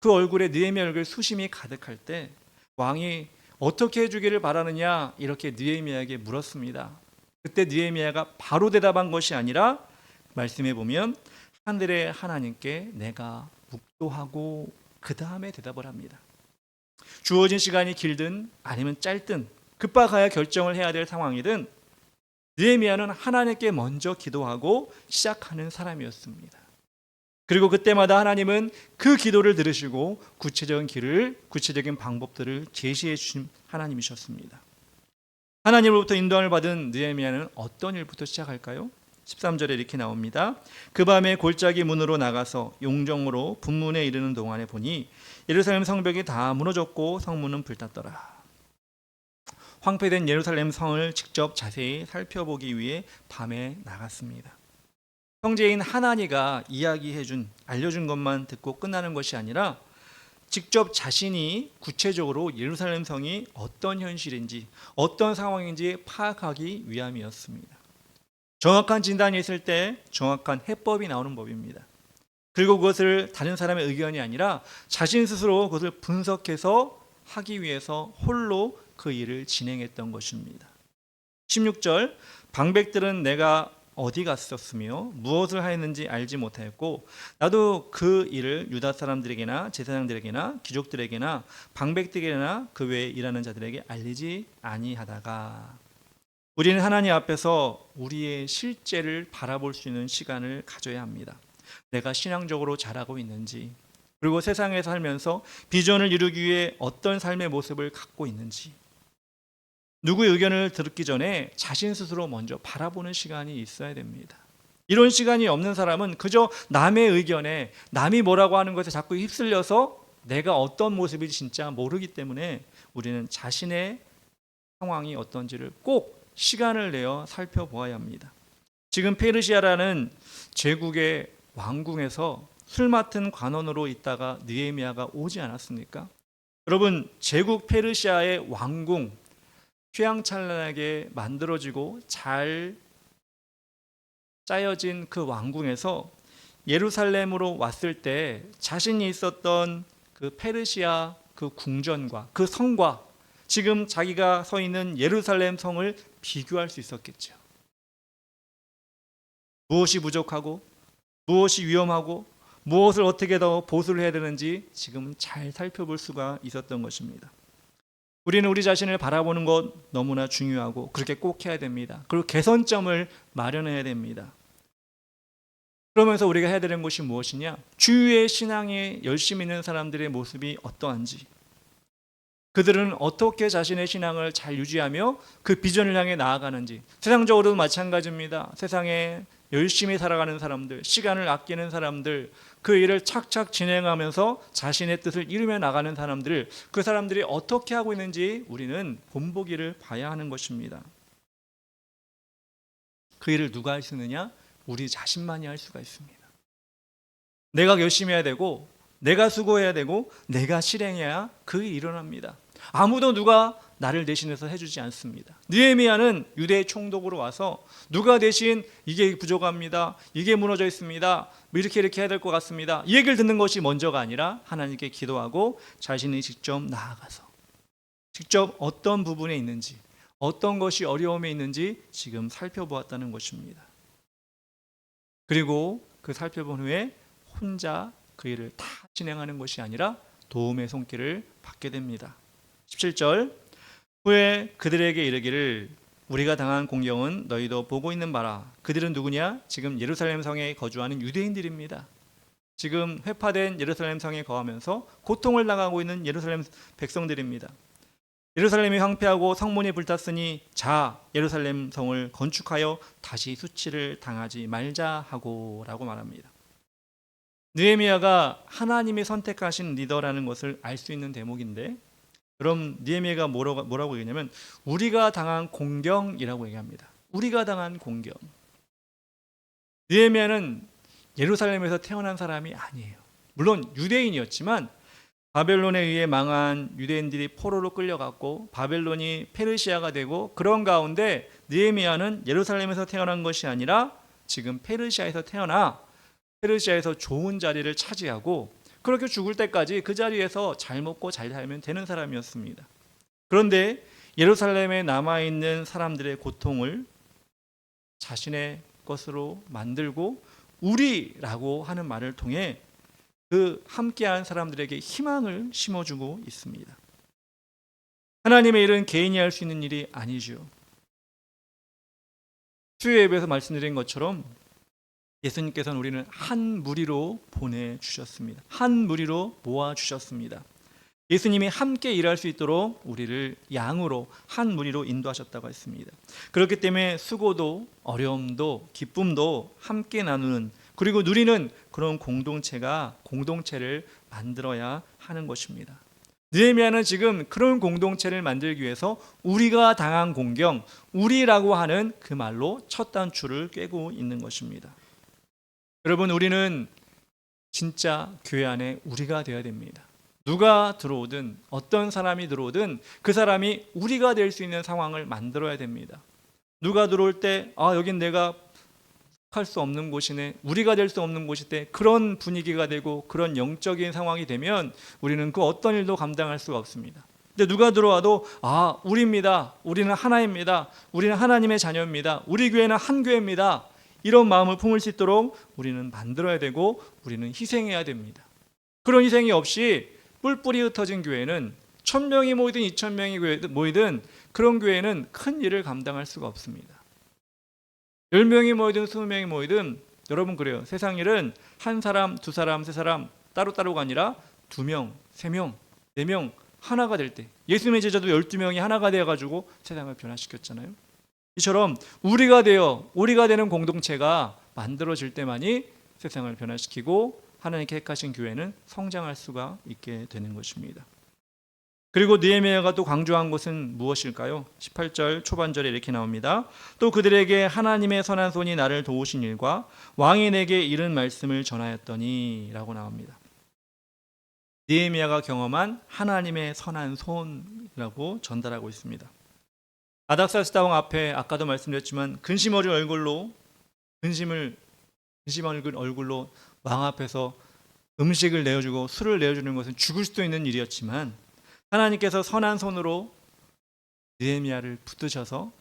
그 얼굴에 느헤미야 얼굴 수심이 가득할 때 왕이 어떻게 해주기를 바라느냐 이렇게 느헤미야에게 물었습니다. 그때 느헤미야가 바로 대답한 것이 아니라 말씀해 보면 하늘의 하나님께 내가 묵도하고 그 다음에 대답을 합니다. 주어진 시간이 길든 아니면 짧든 급박하여 결정을 해야 될 상황이든 느헤미야는 하나님께 먼저 기도하고 시작하는 사람이었습니다. 그리고 그때마다 하나님은 그 기도를 들으시고 구체적인 방법들을 제시해 주신 하나님이셨습니다. 하나님으로부터 인도함을 받은 느헤미야는 어떤 일부터 시작할까요? 13절에 이렇게 나옵니다. 그 밤에 골짜기 문으로 나가서 용정으로 분문에 이르는 동안에 보니 예루살렘 성벽이 다 무너졌고 성문은 불탔더라. 황폐된 예루살렘 성을 직접 자세히 살펴보기 위해 밤에 나갔습니다. 형제인 하나니가 알려준 것만 듣고 끝나는 것이 아니라 직접 자신이 구체적으로 예루살렘 성이 어떤 현실인지 어떤 상황인지 파악하기 위함이었습니다. 정확한 진단이 있을 때 정확한 해법이 나오는 법입니다. 그리고 그것을 다른 사람의 의견이 아니라 자신 스스로 그것을 분석해서 하기 위해서 홀로 그 일을 진행했던 것입니다. 16절, 방백들은 내가 어디 갔었으며 무엇을 하였는지 알지 못하였고 나도 그 일을 유다 사람들에게나 제사장들에게나 귀족들에게나 방백들에게나 그 외에 일하는 자들에게 알리지 아니하다가. 우리는 하나님 앞에서 우리의 실제를 바라볼 수 있는 시간을 가져야 합니다. 내가 신앙적으로 자라고 있는지, 그리고 세상에 살면서 비전을 이루기 위해 어떤 삶의 모습을 갖고 있는지, 누구의 의견을 듣기 전에 자신 스스로 먼저 바라보는 시간이 있어야 됩니다. 이런 시간이 없는 사람은 그저 남의 의견에, 남이 뭐라고 하는 것에 자꾸 휩쓸려서 내가 어떤 모습인지 진짜 모르기 때문에 우리는 자신의 상황이 어떤지를 꼭 시간을 내어 살펴보아야 합니다. 지금 페르시아라는 제국의 왕궁에서 술 맡은 관원으로 있다가 느헤미야가 오지 않았습니까? 여러분, 제국 페르시아의 왕궁, 휘황찬란하게 만들어지고 잘 짜여진 그 왕궁에서 예루살렘으로 왔을 때 자신이 있었던 그 페르시아 그 궁전과 그 성과 지금 자기가 서 있는 예루살렘 성을 비교할 수 있었겠죠. 무엇이 부족하고 무엇이 위험하고 무엇을 어떻게 더 보수를 해야 되는지 지금은 잘 살펴볼 수가 있었던 것입니다. 우리는 우리 자신을 바라보는 것 너무나 중요하고 그렇게 꼭 해야 됩니다. 그리고 개선점을 마련해야 됩니다. 그러면서 우리가 해야 되는 것이 무엇이냐? 주위의 신앙에 열심히 있는 사람들의 모습이 어떠한지, 그들은 어떻게 자신의 신앙을 잘 유지하며 그 비전을 향해 나아가는지. 세상적으로도 마찬가지입니다. 세상에 열심히 살아가는 사람들, 시간을 아끼는 사람들, 그 일을 착착 진행하면서 자신의 뜻을 이루며 나가는 사람들, 그 사람들이 어떻게 하고 있는지 우리는 본보기를 봐야 하는 것입니다. 그 일을 누가 할 수 있느냐? 우리 자신만이 할 수가 있습니다. 내가 열심히 해야 되고, 내가 수고해야 되고, 내가 실행해야 그 일이 일어납니다. 아무도 누가 나를 대신해서 해주지 않습니다. 느헤미야는 유대 총독으로 와서 누가 대신 이게 부족합니다, 이게 무너져 있습니다, 이렇게 해야 될 것 같습니다, 이 얘기를 듣는 것이 먼저가 아니라 하나님께 기도하고 자신이 직접 나아가서 직접 어떤 부분에 있는지, 어떤 것이 어려움에 있는지 지금 살펴보았다는 것입니다. 그리고 그 살펴본 후에 혼자 그 일을 다 진행하는 것이 아니라 도움의 손길을 받게 됩니다. 17절, 후에 그들에게 이르기를 우리가 당한 공경은 너희도 보고 있는 바라. 그들은 누구냐? 지금 예루살렘 성에 거주하는 유대인들입니다. 지금 회파된 예루살렘 성에 거하면서 고통을 당하고 있는 예루살렘 백성들입니다. 예루살렘이 황폐하고 성문이 불탔으니 자, 예루살렘 성을 건축하여 다시 수치를 당하지 말자 하고 라고 말합니다. 느헤미야가 하나님이 선택하신 리더라는 것을 알 수 있는 대목인데, 그럼 느헤미야가 뭐라고 얘기하냐면 우리가 당한 공경이라고 얘기합니다. 우리가 당한 공경. 느헤미야는 예루살렘에서 태어난 사람이 아니에요. 물론 유대인이었지만 바벨론에 의해 망한 유대인들이 포로로 끌려갔고 바벨론이 페르시아가 되고, 그런 가운데 느헤미야는 예루살렘에서 태어난 것이 아니라 지금 페르시아에서 태어나 페르시아에서 좋은 자리를 차지하고 그렇게 죽을 때까지 그 자리에서 잘 먹고 잘 살면 되는 사람이었습니다. 그런데 예루살렘에 남아있는 사람들의 고통을 자신의 것으로 만들고 우리라고 하는 말을 통해 그 함께한 사람들에게 희망을 심어주고 있습니다. 하나님의 일은 개인이 할 수 있는 일이 아니죠. 수요 예배에서 말씀드린 것처럼 예수님께서는 우리는 한 무리로 보내주셨습니다. 한 무리로 모아주셨습니다. 예수님이 함께 일할 수 있도록 우리를 양으로 한 무리로 인도하셨다고 했습니다. 그렇기 때문에 수고도 어려움도 기쁨도 함께 나누는, 그리고 누리는 그런 공동체를 만들어야 하는 것입니다. 느헤미야는 지금 그런 공동체를 만들기 위해서 우리가 당한 공경, 우리라고 하는 그 말로 첫 단추를 꿰고 있는 것입니다. 여러분, 우리는 진짜 교회 안에 우리가 되어야 됩니다. 누가 들어오든 어떤 사람이 들어오든 그 사람이 우리가 될 수 있는 상황을 만들어야 됩니다. 누가 들어올 때 여긴 내가 할 수 없는 곳이네, 우리가 될 수 없는 곳이대, 그런 분위기가 되고 그런 영적인 상황이 되면 우리는 그 어떤 일도 감당할 수가 없습니다. 근데 누가 들어와도 우리입니다, 우리는 하나입니다, 우리는 하나님의 자녀입니다, 우리 교회는 한 교회입니다, 이런 마음을 품을 수 있도록 우리는 만들어야 되고 우리는 희생해야 됩니다. 그런 희생이 없이 뿔뿔이 흩어진 교회는 1000명이 모이든 2000명이 모이든 그런 교회는 큰 일을 감당할 수가 없습니다. 10명이 모이든 20명이 모이든 여러분 그래요. 세상 일은 한 사람, 두 사람, 세 사람 따로따로가 아니라 2명, 3명, 4명 하나가 될 때, 예수님의 제자도 12명이 하나가 되어가지고 세상을 변화시켰잖아요. 이처럼 우리가 되는 공동체가 만들어질 때만이 세상을 변화시키고 하나님께 택하신 교회는 성장할 수가 있게 되는 것입니다. 그리고 느헤미야가 또 강조한 것은 무엇일까요? 18절 초반절에 이렇게 나옵니다. 또 그들에게 하나님의 선한 손이 나를 도우신 일과 왕이 내게 이른 말씀을 전하였더니 라고 나옵니다. 느헤미야가 경험한 하나님의 선한 손이라고 전달하고 있습니다. 아닥사스다 왕 앞에 아까도 말씀드렸지만 근심한 얼굴로 왕 앞에서 음식을 내어주고 술을 내어주는 것은 죽을 수도 있는 일이었지만 하나님께서 선한 손으로 느헤미야를 붙드셔서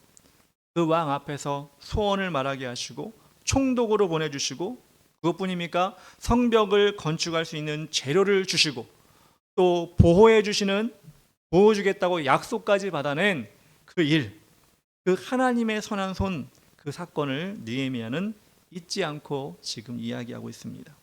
그 왕 앞에서 소원을 말하게 하시고 총독으로 보내주시고, 그것뿐입니까? 성벽을 건축할 수 있는 재료를 주시고 또 보호해주겠다고 약속까지 받아낸 그 일, 그 하나님의 선한 손, 그 사건을 느헤미야는 잊지 않고 지금 이야기하고 있습니다.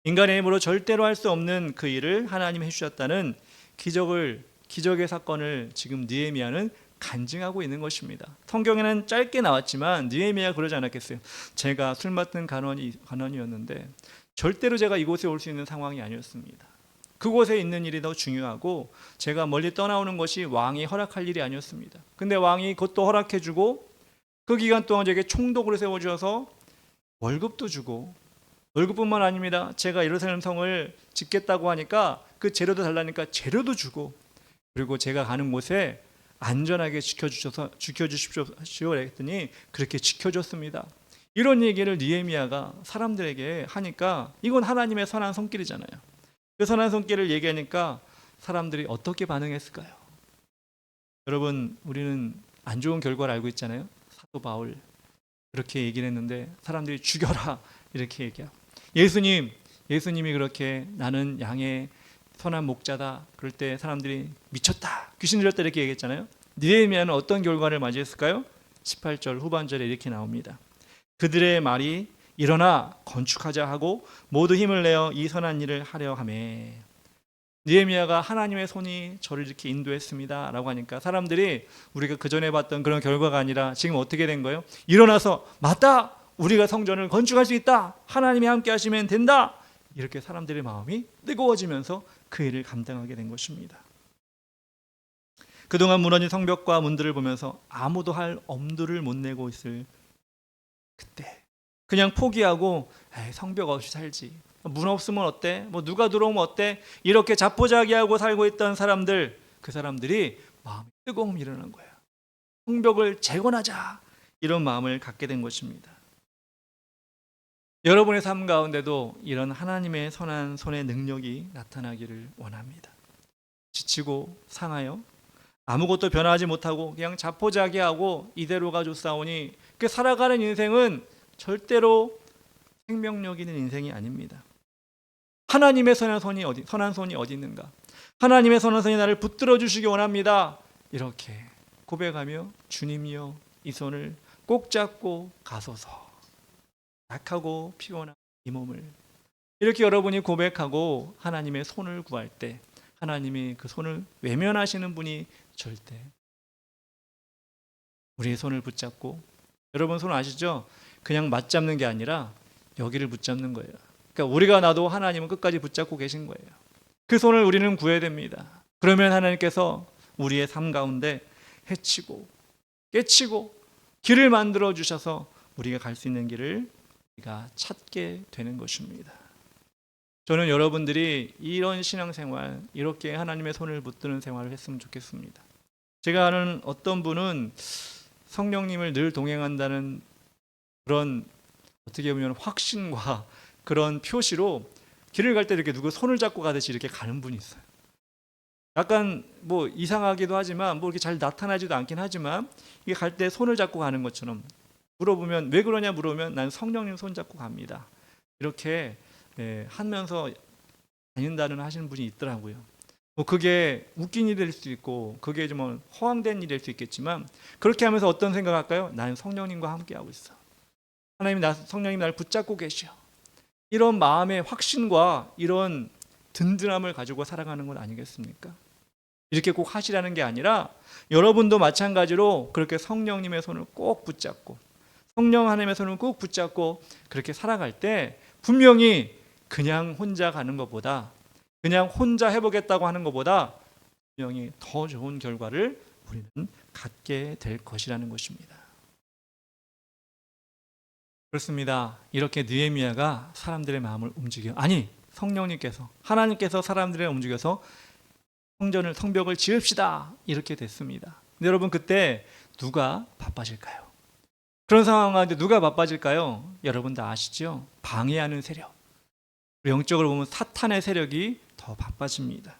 인간의 힘으로 절대로 할 수 없는 그 일을 하나님이 해주셨다는 기적의 사건을 지금 느헤미야는 간증하고 있는 것입니다. 성경에는 짧게 나왔지만 느헤미야가 그러지 않았겠어요? 제가 술 맡은 간원이었는데 절대로 제가 이곳에 올 수 있는 상황이 아니었습니다. 그곳에 있는 일이 더 중요하고 제가 멀리 떠나오는 것이 왕이 허락할 일이 아니었습니다. 근데 왕이 그것도 허락해주고 그 기간 동안 제게 총독으로 세워주셔서 월급도 주고, 월급뿐만 아닙니다. 제가 예루살렘 성을 짓겠다고 하니까 그 재료도 달라니까 재료도 주고, 그리고 제가 가는 곳에 안전하게 지켜주십시오 했더니 그렇게 지켜줬습니다. 이런 얘기를 느헤미야가 사람들에게 하니까 이건 하나님의 선한 손길이잖아요. 그 선한 손길을 얘기하니까 사람들이 어떻게 반응했을까요? 여러분, 우리는 안 좋은 결과를 알고 있잖아요. 사도 바울 그렇게 얘기를 했는데 사람들이 죽여라 이렇게 얘기하고, 예수님이 그렇게 나는 양의 선한 목자다 그럴 때 사람들이 미쳤다, 귀신 들렸다 이렇게 얘기했잖아요. 느헤미야는 어떤 결과를 맞이했을까요? 18절 후반절에 이렇게 나옵니다. 그들의 말이 일어나 건축하자 하고 모두 힘을 내어 이 선한 일을 하려 하매. 느헤미야가 하나님의 손이 저를 이렇게 인도했습니다 라고 하니까 사람들이 우리가 그전에 봤던 그런 결과가 아니라 지금 어떻게 된 거예요? 일어나서 맞다, 우리가 성전을 건축할 수 있다, 하나님이 함께 하시면 된다, 이렇게 사람들의 마음이 뜨거워지면서 그 일을 감당하게 된 것입니다. 그동안 무너진 성벽과 문들을 보면서 아무도 할 엄두를 못 내고 있을 그때 그냥 포기하고 성벽 없이 살지, 문 없으면 어때, 누가 들어오면 어때, 이렇게 자포자기하고 살고 있던 사람들, 그 사람들이 마음이 뜨거움이 일어난 거예요. 성벽을 재건하자, 이런 마음을 갖게 된 것입니다. 여러분의 삶 가운데도 이런 하나님의 선한 손의 능력이 나타나기를 원합니다. 지치고 상하여 아무것도 변화하지 못하고 그냥 자포자기하고 이대로가 좋사오니 그 살아가는 인생은 절대로 생명력 있는 인생이 아닙니다. 하나님의 선한 손이 어디 있는가? 하나님의 선한 손이 나를 붙들어 주시기 원합니다. 이렇게 고백하며 주님이여 이 손을 꼭 잡고 가소서. 약하고 피곤한 이 몸을, 이렇게 여러분이 고백하고 하나님의 손을 구할 때 하나님이 그 손을 외면하시는 분이 절대 우리의 손을 붙잡고, 여러분 손 아시죠? 그냥 맞잡는 게 아니라 여기를 붙잡는 거예요. 그러니까 우리가 놔도 하나님은 끝까지 붙잡고 계신 거예요. 그 손을 우리는 구해야 됩니다. 그러면 하나님께서 우리의 삶 가운데 해치고 깨치고 길을 만들어 주셔서 우리가 갈 수 있는 길을 우리가 찾게 되는 것입니다. 저는 여러분들이 이런 신앙생활, 이렇게 하나님의 손을 붙드는 생활을 했으면 좋겠습니다. 제가 아는 어떤 분은 성령님을 늘 동행한다는 그런 어떻게 보면 확신과 그런 표시로 길을 갈 때 이렇게 누구 손을 잡고 가듯이 이렇게 가는 분이 있어요. 약간 뭐 이상하기도 하지만 뭐 이렇게 잘 나타나지도 않긴 하지만 이게 갈 때 손을 잡고 가는 것처럼 물어보면 왜 그러냐 물어보면 난 성령님 손 잡고 갑니다. 이렇게 하면서 다닌다는 하시는 분이 있더라고요. 뭐 그게 웃긴 일이 될 수도 있고 그게 좀 허황된 일이 될 수 있겠지만 그렇게 하면서 어떤 생각할까요? 나는 성령님과 함께하고 있어. 성령님 나를 붙잡고 계셔. 이런 마음의 확신과 이런 든든함을 가지고 살아가는 건 아니겠습니까? 이렇게 꼭 하시라는 게 아니라 여러분도 마찬가지로 그렇게 성령님의 손을 꼭 붙잡고 성령 하나님의 손을 꼭 붙잡고 그렇게 살아갈 때 분명히 그냥 혼자 가는 것보다 그냥 혼자 해보겠다고 하는 것보다 분명히 더 좋은 결과를 우리는 갖게 될 것이라는 것입니다. 그렇습니다. 이렇게 느헤미야가 사람들의 마음을 아니 성령님께서 하나님께서 사람들을 움직여서 성벽을 지읍시다 이렇게 됐습니다. 근데 여러분 그때 누가 바빠질까요? 그런 상황 가운데 누가 바빠질까요? 여러분 다 아시죠? 방해하는 세력, 영적으로 보면 사탄의 세력이 더 바빠집니다.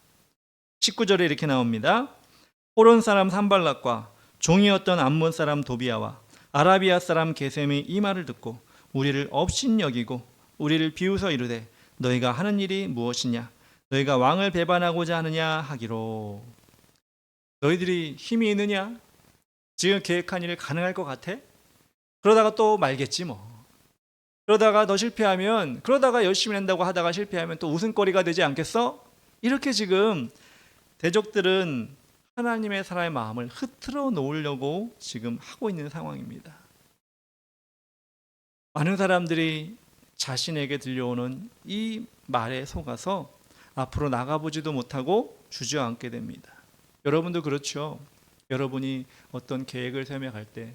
19절에 이렇게 나옵니다. 호론 사람 산발락과 종이었던 암몬 사람 도비아와 아라비아 사람 게셈이 이 말을 듣고 우리를 업신여기고 우리를 비웃어 이르되 너희가 하는 일이 무엇이냐? 너희가 왕을 배반하고자 하느냐 하기로. 너희들이 힘이 있느냐? 지금 계획한 일이 가능할 것 같아? 그러다가 또 말겠지 뭐. 그러다가 너 실패하면 그러다가 열심히 한다고 하다가 실패하면 또 웃음거리가 되지 않겠어? 이렇게 지금 대적들은 하나님의 사람의 마음을 흐트러 놓으려고 지금 하고 있는 상황입니다. 많은 사람들이 자신에게 들려오는 이 말에 속아서 앞으로 나가보지도 못하고 주저앉게 됩니다. 여러분도 그렇죠. 여러분이 어떤 계획을 세워갈 때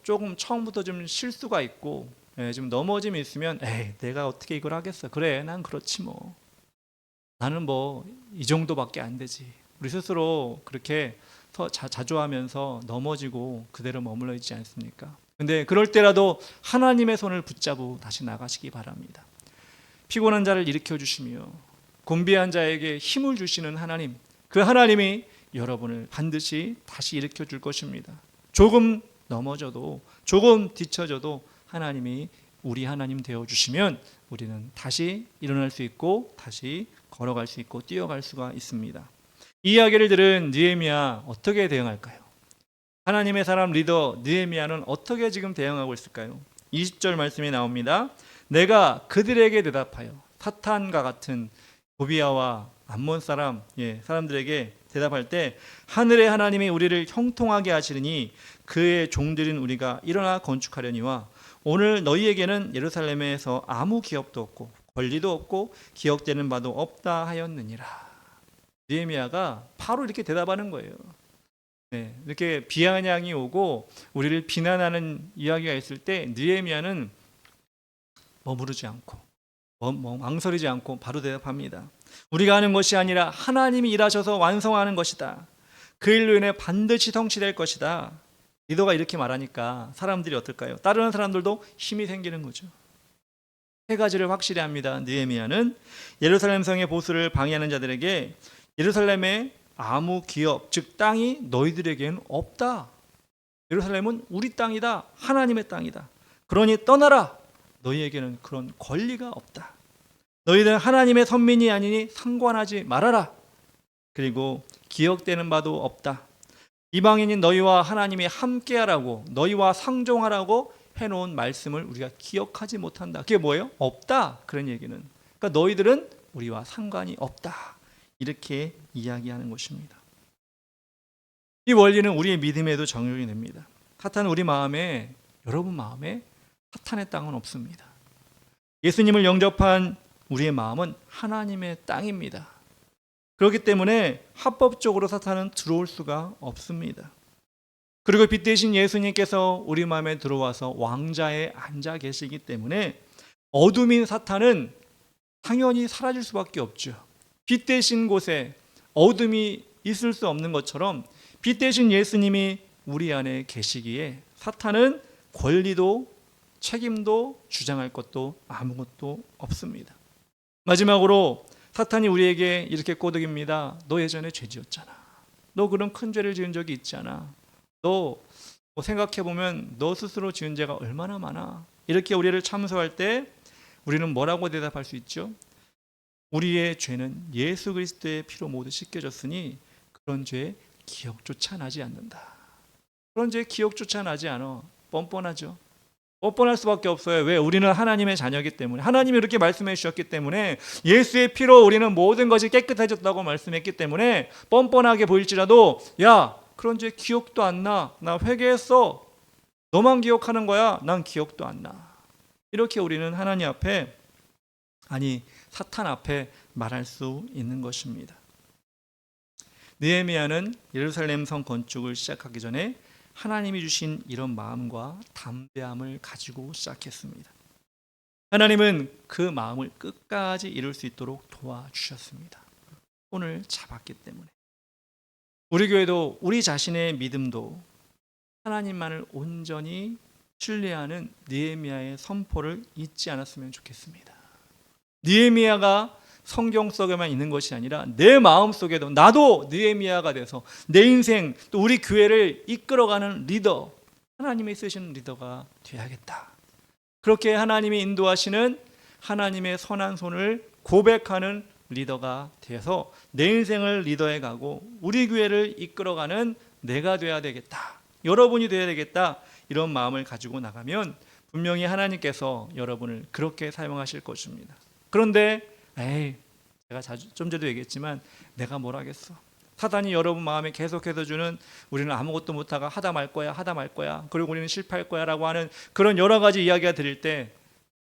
조금 처음부터 좀 실수가 있고 좀 넘어짐이 있으면 내가 어떻게 이걸 하겠어. 그래 난 그렇지 뭐. 나는 뭐 이 정도밖에 안 되지. 우리 스스로 그렇게 자조하면서 넘어지고 그대로 머물러 있지 않습니까? 근데 그럴 때라도 하나님의 손을 붙잡고 다시 나가시기 바랍니다. 피곤한 자를 일으켜 주시며 곤비한 자에게 힘을 주시는 하나님, 그 하나님이 여러분을 반드시 다시 일으켜 줄 것입니다. 조금 넘어져도 조금 뒤처져도 하나님이 우리 하나님 되어주시면 우리는 다시 일어날 수 있고 다시 걸어갈 수 있고 뛰어갈 수가 있습니다. 이 이야기를 들은 느헤미야 어떻게 대응할까요? 하나님의 사람 리더 느헤미야는 어떻게 지금 대응하고 있을까요? 20절 말씀이 나옵니다. 내가 그들에게 대답하여 사탄과 같은 도비야와 암몬 사람들에게 대답할 때 하늘의 하나님이 우리를 형통하게 하시리니 그의 종들인 우리가 일어나 건축하려니와 오늘 너희에게는 예루살렘에서 아무 기업도 없고 권리도 없고 기억되는 바도 없다 하였느니라. 느헤미야가 바로 이렇게 대답하는 거예요. 이렇게 비아냥이 오고 우리를 비난하는 이야기가 있을 때 느헤미야는 머무르지 않고 망설이지 않고 바로 대답합니다. 우리가 하는 것이 아니라 하나님이 일하셔서 완성하는 것이다. 그 일로 인해 반드시 성취될 것이다. 리더가 이렇게 말하니까 사람들이 어떨까요? 따르는 사람들도 힘이 생기는 거죠. 세 가지를 확실히 합니다. 느헤미야는 예루살렘 성의 보수를 방해하는 자들에게 예루살렘의 아무 기업, 즉 땅이 너희들에게는 없다. 예루살렘은 우리 땅이다. 하나님의 땅이다. 그러니 떠나라. 너희에게는 그런 권리가 없다. 너희들은 하나님의 선민이 아니니 상관하지 말아라. 그리고 기억되는 바도 없다. 이방인인 너희와 하나님이 함께하라고 너희와 상종하라고 해놓은 말씀을 우리가 기억하지 못한다. 그게 뭐예요? 없다. 그런 얘기는. 그러니까 너희들은 우리와 상관이 없다. 이렇게 이야기하는 것입니다. 이 원리는 우리의 믿음에도 적용이 됩니다. 사탄은 우리 마음에, 여러분 마음에 사탄의 땅은 없습니다. 예수님을 영접한 우리의 마음은 하나님의 땅입니다. 그렇기 때문에 합법적으로 사탄은 들어올 수가 없습니다. 그리고 빛 대신 예수님께서 우리 마음에 들어와서 왕자에 앉아 계시기 때문에 어둠인 사탄은 당연히 사라질 수밖에 없죠. 빛 대신 곳에 어둠이 있을 수 없는 것처럼 빛 대신 예수님이 우리 안에 계시기에 사탄은 권리도 책임도 주장할 것도 아무것도 없습니다. 마지막으로 사탄이 우리에게 이렇게 꼬드깁니다. 너 예전에 죄 지었잖아. 너 그런 큰 죄를 지은 적이 있잖아. 너 생각해보면 너 스스로 지은 죄가 얼마나 많아. 이렇게 우리를 참소할 때 우리는 뭐라고 대답할 수 있죠? 우리의 죄는 예수 그리스도의 피로 모두 씻겨졌으니 그런 죄 기억조차 나지 않는다. 그런 죄 기억조차 나지 않아. 뻔뻔하죠. 뻔뻔할 수밖에 없어요. 왜? 우리는 하나님의 자녀이기 때문에, 하나님이 이렇게 말씀해 주셨기 때문에, 예수의 피로 우리는 모든 것이 깨끗해졌다고 말씀했기 때문에 뻔뻔하게 보일지라도 야, 그런 죄 기억도 안 나. 나 회개했어. 너만 기억하는 거야. 난 기억도 안 나. 이렇게 우리는 하나님 앞에, 아니 사탄 앞에 말할 수 있는 것입니다. 느헤미야는 예루살렘 성 건축을 시작하기 전에 하나님이 주신 이런 마음과 담대함을 가지고 시작했습니다. 하나님은 그 마음을 끝까지 이룰 수 있도록 도와주셨습니다. 손을 잡았기 때문에. 우리 교회도 우리 자신의 믿음도 하나님만을 온전히 신뢰하는 느헤미야의 선포를 잊지 않았으면 좋겠습니다. 느헤미야가 성경 속에만 있는 것이 아니라 내 마음 속에도 나도 느헤미야가 돼서 내 인생 또 우리 교회를 이끌어가는 리더, 하나님이 쓰시는 리더가 되어야겠다. 그렇게 하나님이 인도하시는 하나님의 선한 손을 고백하는 리더가 되어서 내 인생을 리더해 가고 우리 교회를 이끌어가는 내가 돼야 되겠다. 여러분이 돼야 되겠다. 이런 마음을 가지고 나가면 분명히 하나님께서 여러분을 그렇게 사용하실 것입니다. 그런데 제가 좀 전에도 얘기했지만 내가 뭘 하겠어. 사단이 여러분 마음에 계속해서 주는 우리는 아무것도 못하고 하다 말 거야. 그리고 우리는 실패할 거야 라고 하는 그런 여러 가지 이야기가 들릴 때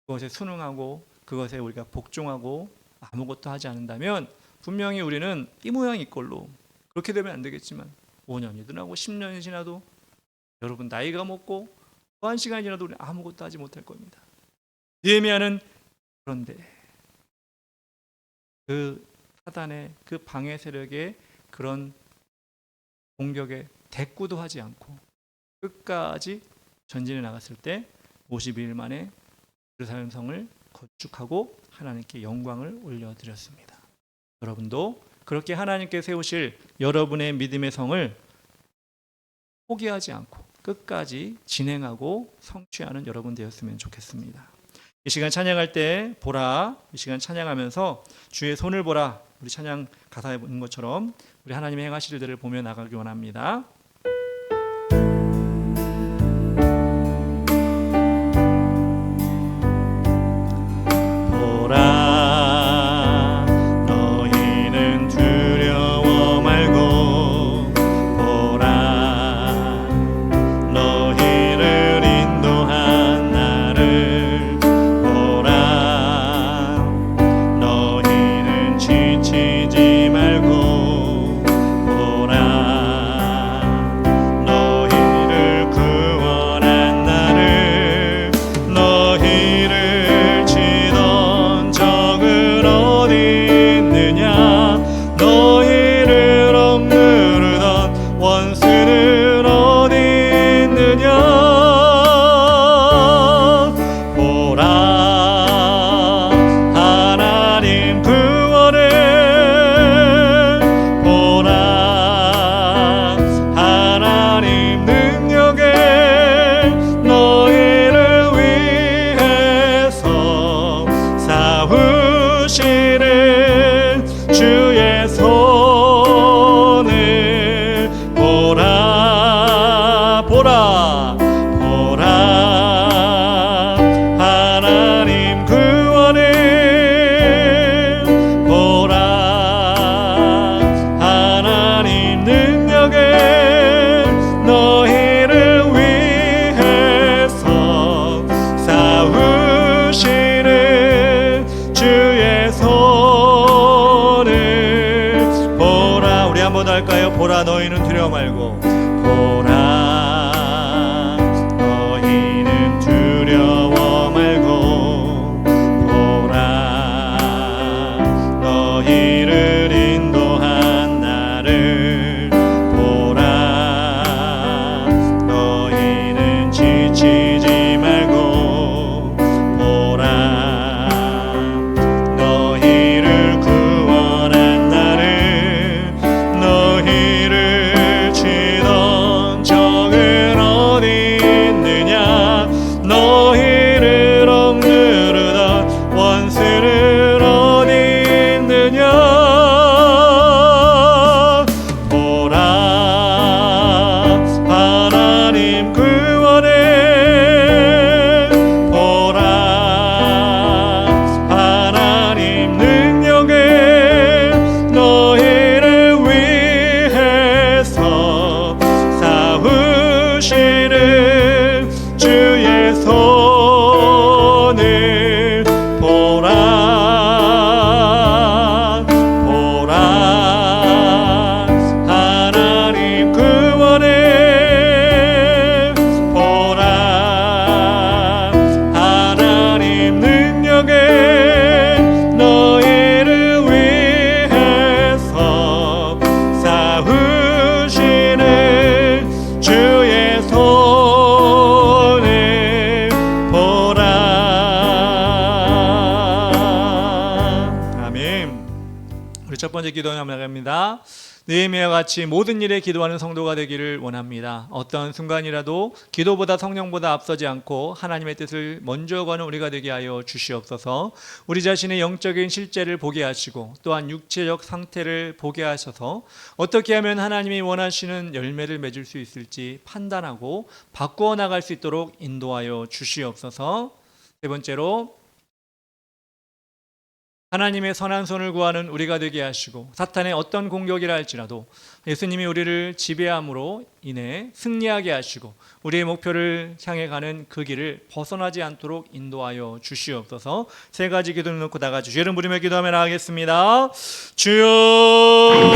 그것에 순응하고 그것에 우리가 복종하고 아무것도 하지 않는다면 분명히 우리는 이 모양 이 꼴로, 그렇게 되면 안 되겠지만 5년이 지나고 10년이 지나도 여러분 나이가 먹고 또한 시간이 지나도 우리는 아무것도 하지 못할 겁니다. 느헤미야는 그런데 그 사단의 그 방해 세력의 그런 공격에 대꾸도 하지 않고 끝까지 전진해 나갔을 때 52일 만에 예루살렘 성을 건축하고 하나님께 영광을 올려드렸습니다. 여러분도 그렇게 하나님께 세우실 여러분의 믿음의 성을 포기하지 않고 끝까지 진행하고 성취하는 여러분 되었으면 좋겠습니다. 이 시간 찬양할 때 보라, 이 시간 찬양하면서 주의 손을 보라, 우리 찬양 가사에 있는 것처럼 우리 하나님의 행하실 일들을 보며 나가기 원합니다. 보라, 너희는 두려워 말고 보라, 너희를 인도한 나를 보라, 너희는 지치지 말고 보라, 너희를 구원한 나를, 너희를 치던 적은 어디 있느냐, 너희를 억누르던 원수는 어디 있느냐. 보라, 하나님 구원을 보라, 하나님 능력을 너희를 위해서 싸우시는 주의 손을 보라, 보라, 보라, 하나님 구원을 보라, 하나님 능력을 너희를 위해서 싸우시는 주의 손을 보라. 우리 한 번 더 할까요? 보라, 너희는 두려워 말고 보라, 너희는 두려워 말고 보라, 너희를 인도한 나를 보라, 너희는 지치지 말고 기도합니다. 느헤미야와 같이 모든 일에 기도하는 성도가 되기를 원합니다. 어떤 순간이라도 기도보다 성령보다 앞서지 않고 하나님의 뜻을 먼저 거는 우리가 되게 하여 주시옵소서. 우리 자신의 영적인 실제를 보게 하시고 또한 육체적 상태를 보게 하셔서 어떻게 하면 하나님이 원하시는 열매를 맺을 수 있을지 판단하고 바꾸어 나갈 수 있도록 인도하여 주시옵소서. 세 번째로 하나님의 선한 손을 구하는 우리가 되게 하시고 사탄의 어떤 공격이라 할지라도 예수님이 우리를 지배함으로 인해 승리하게 하시고 우리의 목표를 향해 가는 그 길을 벗어나지 않도록 인도하여 주시옵소서. 세 가지 기도를 놓고 다 같이 주의 이름 부르며 기도하며 나가겠습니다. 주여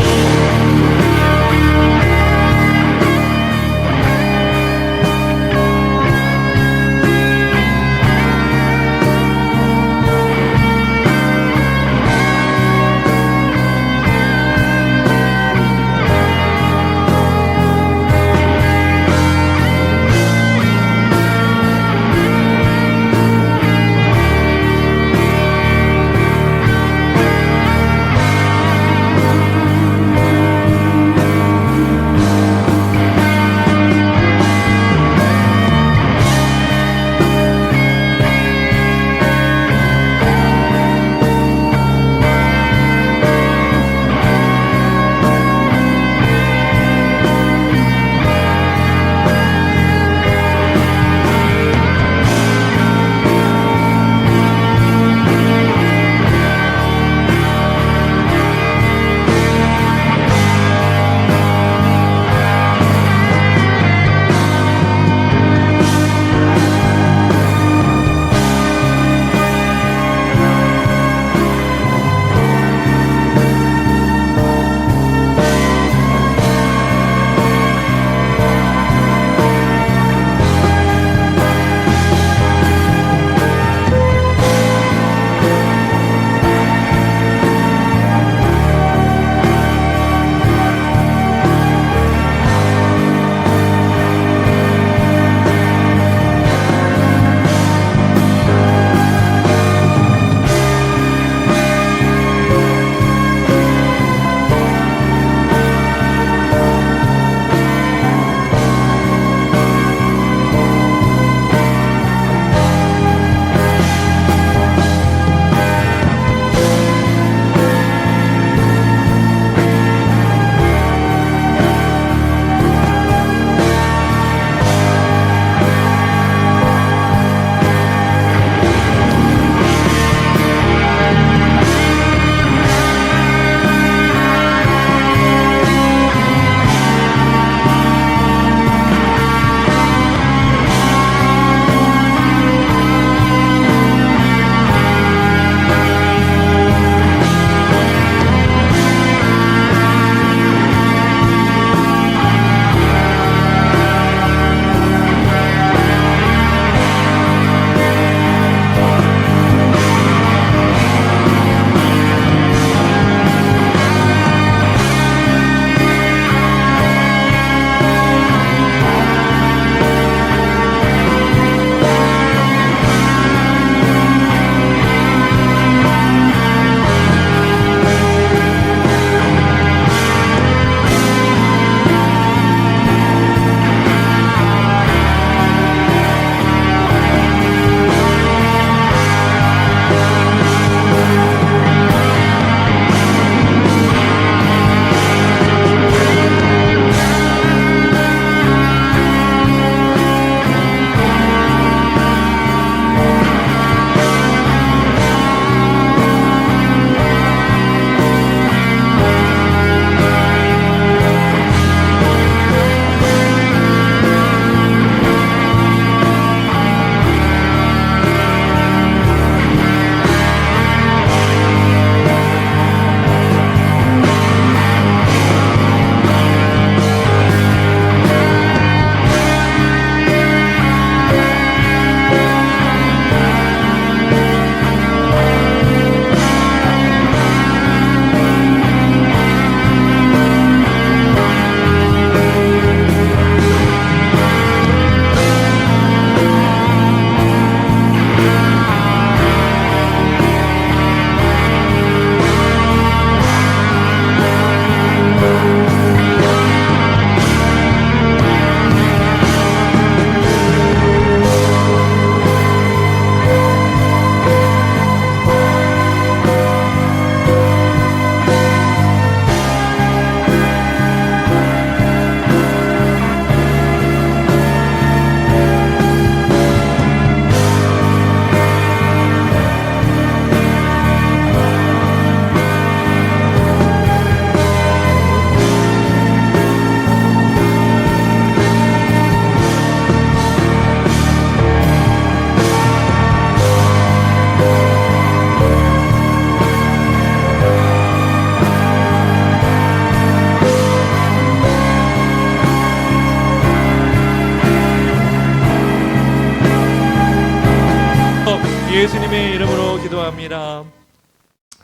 예수님의 이름으로 기도합니다.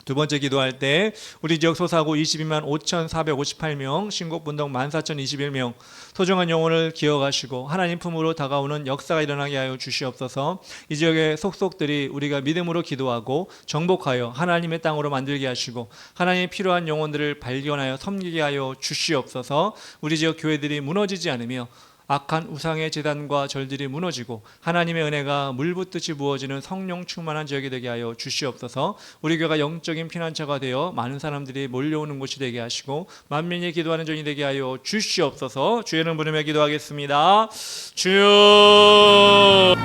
두 번째 기도할 때 우리 지역 소사구 22만 5,458명, 신곡분동 14,021명 소중한 영혼을 기억하시고 하나님 품으로 다가오는 역사가 일어나게 하여 주시옵소서. 이 지역의 속속들이 우리가 믿음으로 기도하고 정복하여 하나님의 땅으로 만들게 하시고 하나님의 필요한 영혼들을 발견하여 섬기게 하여 주시옵소서. 우리 지역 교회들이 무너지지 않으며 악한 우상의 제단과 절들이 무너지고 하나님의 은혜가 물붓듯이 부어지는 성령 충만한 지역이 되게 하여 주시옵소서. 우리 교회가 영적인 피난처가 되어 많은 사람들이 몰려오는 곳이 되게 하시고 만민이 기도하는 전이 되게 하여 주시옵소서. 주의 이름 부르며 기도하겠습니다. 주여.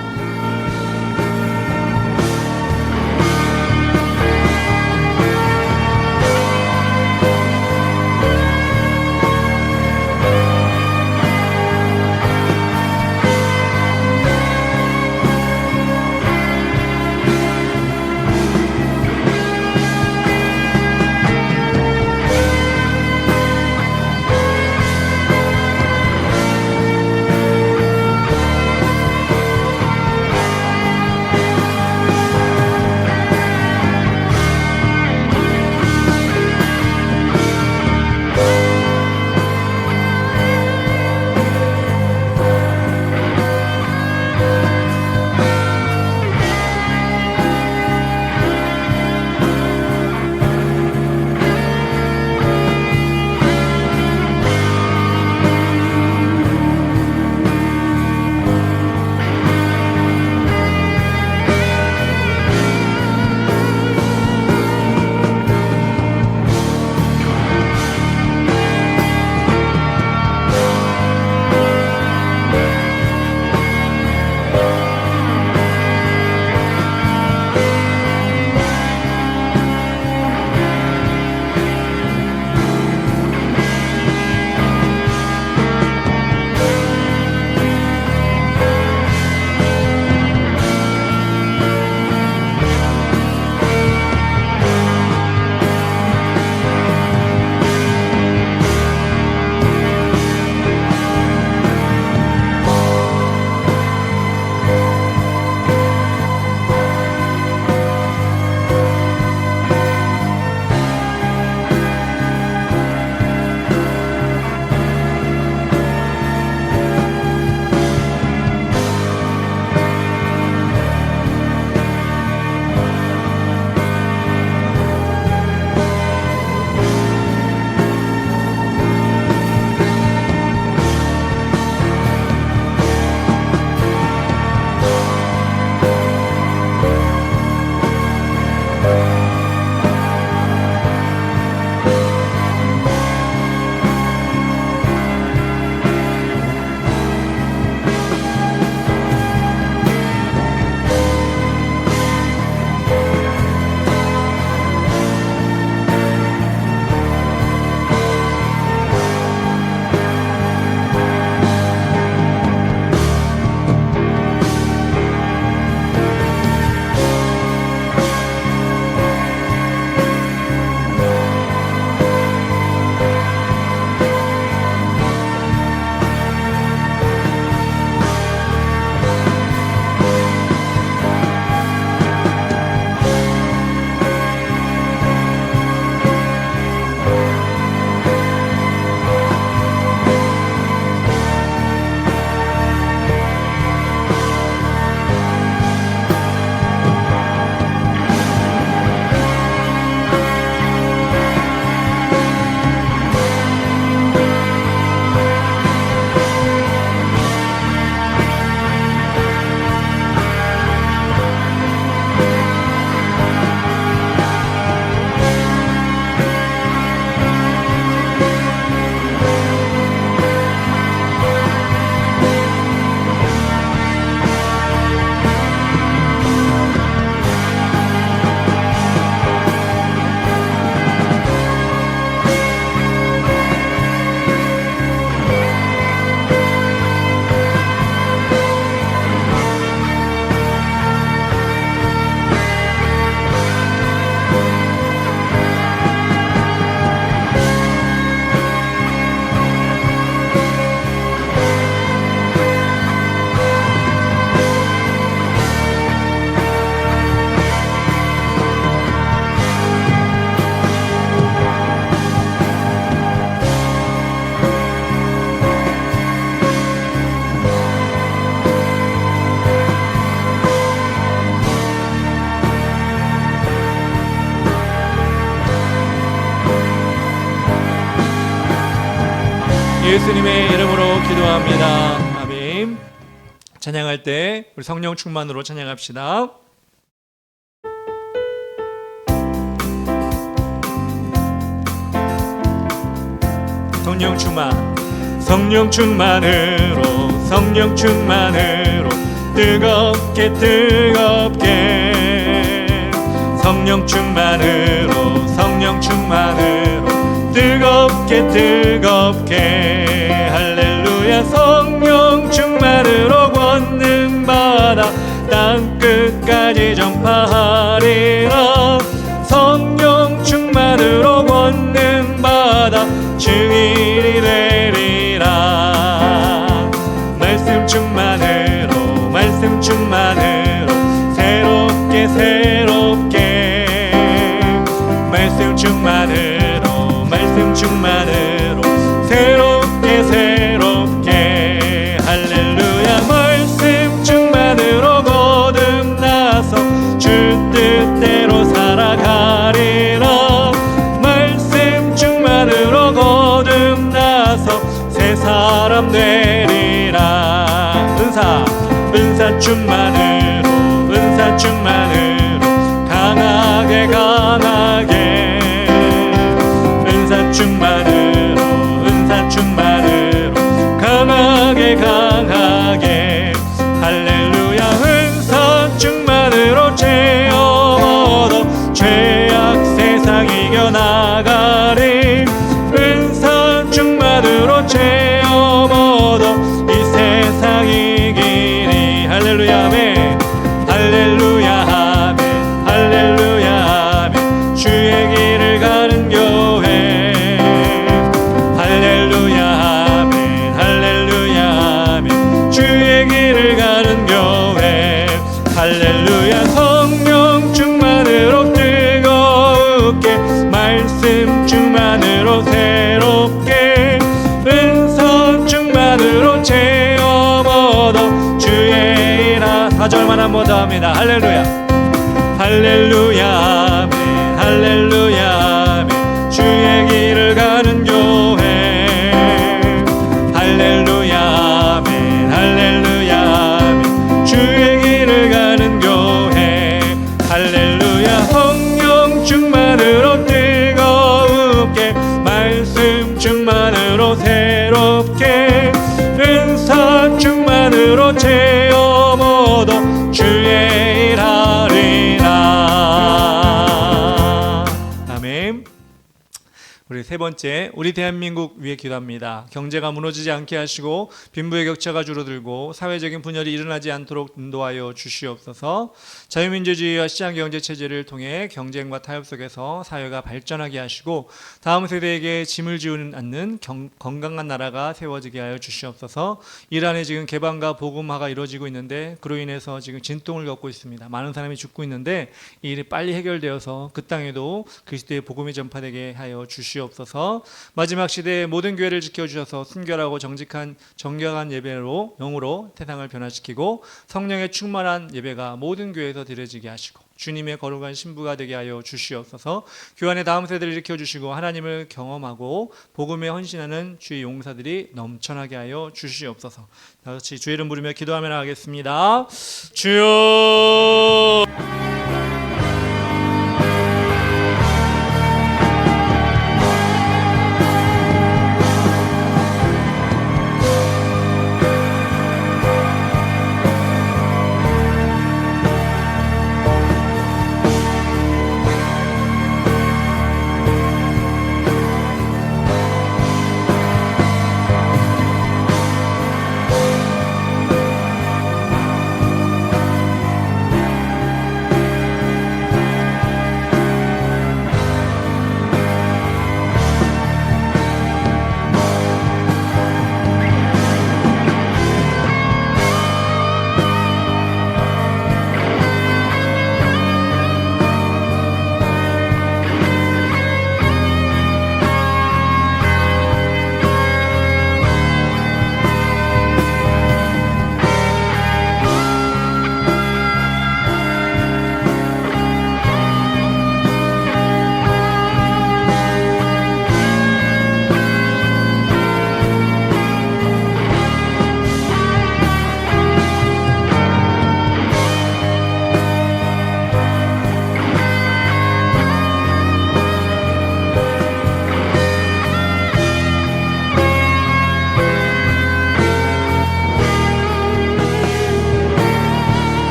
예수님의 이름으로 기도합니다. 아멘. 찬양할 때 우리 성령 충만으로 찬양합시다. 성령 충만, 성령 충만으로, 성령 충만으로 뜨겁게 뜨겁게, 성령 충만으로, 성령 충만으로 뜨겁게 뜨겁게. 할렐루야. 성령 충만으로 권능 받아 땅 끝까지 전파하리라. 성령 충만으로 권능 받아 증인이 되리라. 말씀 충만으로, 말씀 충만으로 새롭게 새롭게, 말씀 충만으로, 말씀 충만으로 새롭게 새롭게. 할렐루야. 말씀 충만으로 거듭나서 주 뜻대로 살아가리라. 말씀 충만으로 거듭나서 새 사람 되리라. 은사, 은사 충만으로, 은사 충만으로 강하게 강하게, 은사 충만으로, 은사 충만으로 강하게 강하게. 할렐루야. 은사 충만으로 죄업 얻어 죄악 세상 이겨나가리. 은사 충만으로 죄업 얻어 이 세상 이기리. 할렐루야 아멘. 할렐루야 아멘. 할렐루야 아멘. 주의 길을 가는 교회. 할렐루야 아멘. 할렐루야 아멘. 주의 길을 가는 교회. 할렐루야. 성령 충만으로 뜨겁게, 말씀 충만으로 새롭게, 은사 충만으로 체험 얻어 주의 일하. 4절만 한 번 더 합니다. 할렐루야. 할렐루야 아멘. 할렐루야 아멘. 주의 길을 가는 교회. 할렐루야 아멘. 할렐루야 아멘. 주의 길을 가는 교회. 할렐루야. 성령 충만으로 뜨겁게, 말씀 충만으로 새롭게, 은사 충만으로 체험 얻어 주의 일하리라. 아멘. 우리 세 번째, 우리 대한민국 위해 기도합니다. 경제가 무너지지 않게 하시고 빈부의 격차가 줄어들고 사회적인 분열이 일어나지 않도록 인도하여 주시옵소서. 자유민주주의와 시장경제체제를 통해 경쟁과 타협 속에서 사회가 발전하게 하시고 다음 세대에게 짐을 지우는 않는 건강한 나라가 세워지게 하여 주시옵소서. 이란에 지금 개방과 복음화가 이루어지고 있는데 그로 인해서 지금 진통을 겪고 있습니다. 많은 사람이 죽고 있는데 이 일이 빨리 해결되어서 그 땅에도 그리스도의 복음이 전파되게 하여 주시옵소서. 마지막 시대의 모든 교회를 지켜주셔서 순결하고 정결한 예배로 영으로 세상을 변화시키고 성령의 충만한 예배가 모든 교회에서 드려지게 하시고 주님의 거룩한 신부가 되게 하여 주시옵소서. 교회 안에 다음 세대를 일으켜주시고 하나님을 경험하고 복음에 헌신하는 주의 용사들이 넘쳐나게 하여 주시옵소서. 다 같이 주의 이름 부르며 기도하며 나가겠습니다. 주여.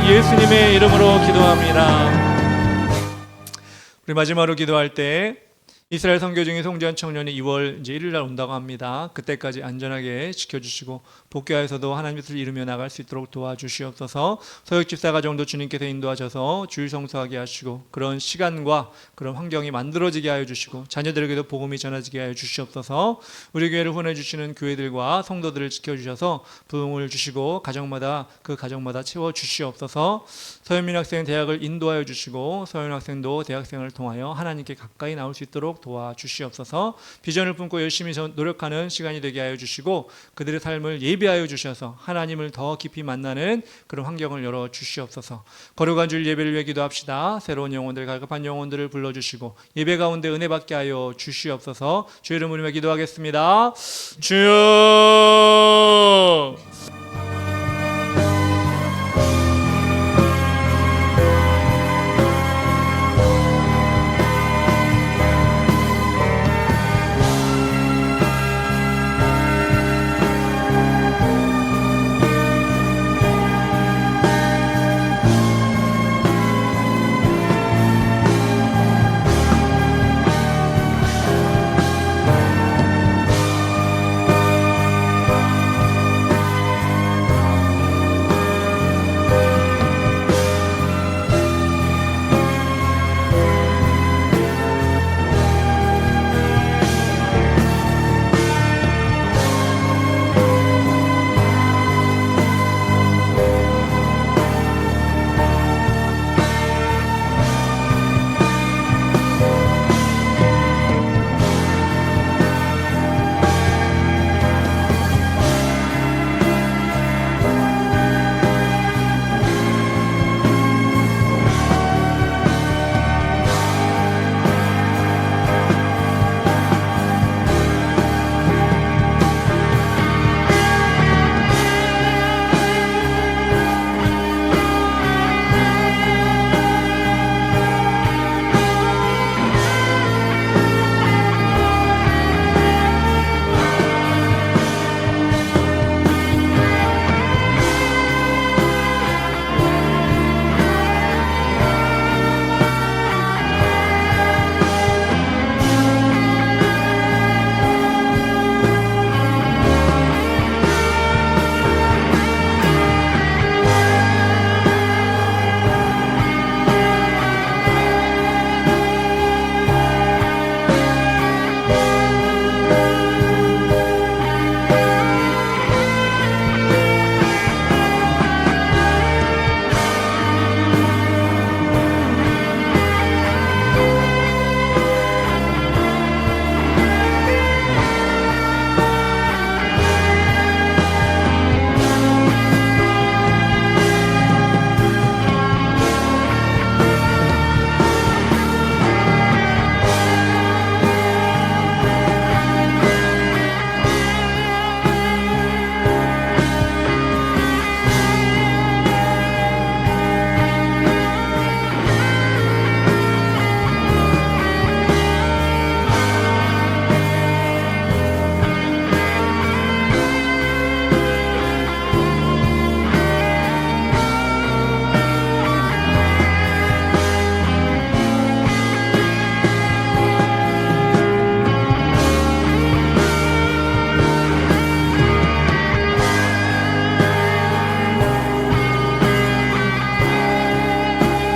예수님의 이름으로 기도합니다. 우리 마지막으로 기도할 때 이스라엘 선교 중에 송지현 청년이 2월 이제 1일 날 온다고 합니다. 그때까지 안전하게 지켜주시고 복귀하여서도 하나님의 뜻을 이루며 나갈 수 있도록 도와주시옵소서. 서역 집사 가정도 주님께서 인도하셔서 주일 성수하게 하시고 그런 시간과 그런 환경이 만들어지게 하여 주시고 자녀들에게도 복음이 전해지게 하여 주시옵소서. 우리 교회를 후원해 주시는 교회들과 성도들을 지켜주셔서 부흥을 주시고 가정마다 그 가정마다 채워 주시옵소서. 서현민 학생 대학을 인도하여 주시고 서현 학생도 대학생을 통하여 하나님께 가까이 나올 수 있도록 도와주시옵소서. 비전을 품고 열심히 노력하는 시간이 되게 하여 주시고 그들의 삶을 예비하여 주셔서 하나님을 더 깊이 만나는 그런 환경을 열어 주시옵소서. 거룩한 주일 예배를 위해 기도합시다. 새로운 영혼들, 갈급한 영혼들을 불러주시고 예배 가운데 은혜 받게 하여 주시옵소서. 주의 이름으로 기도하겠습니다. 주여.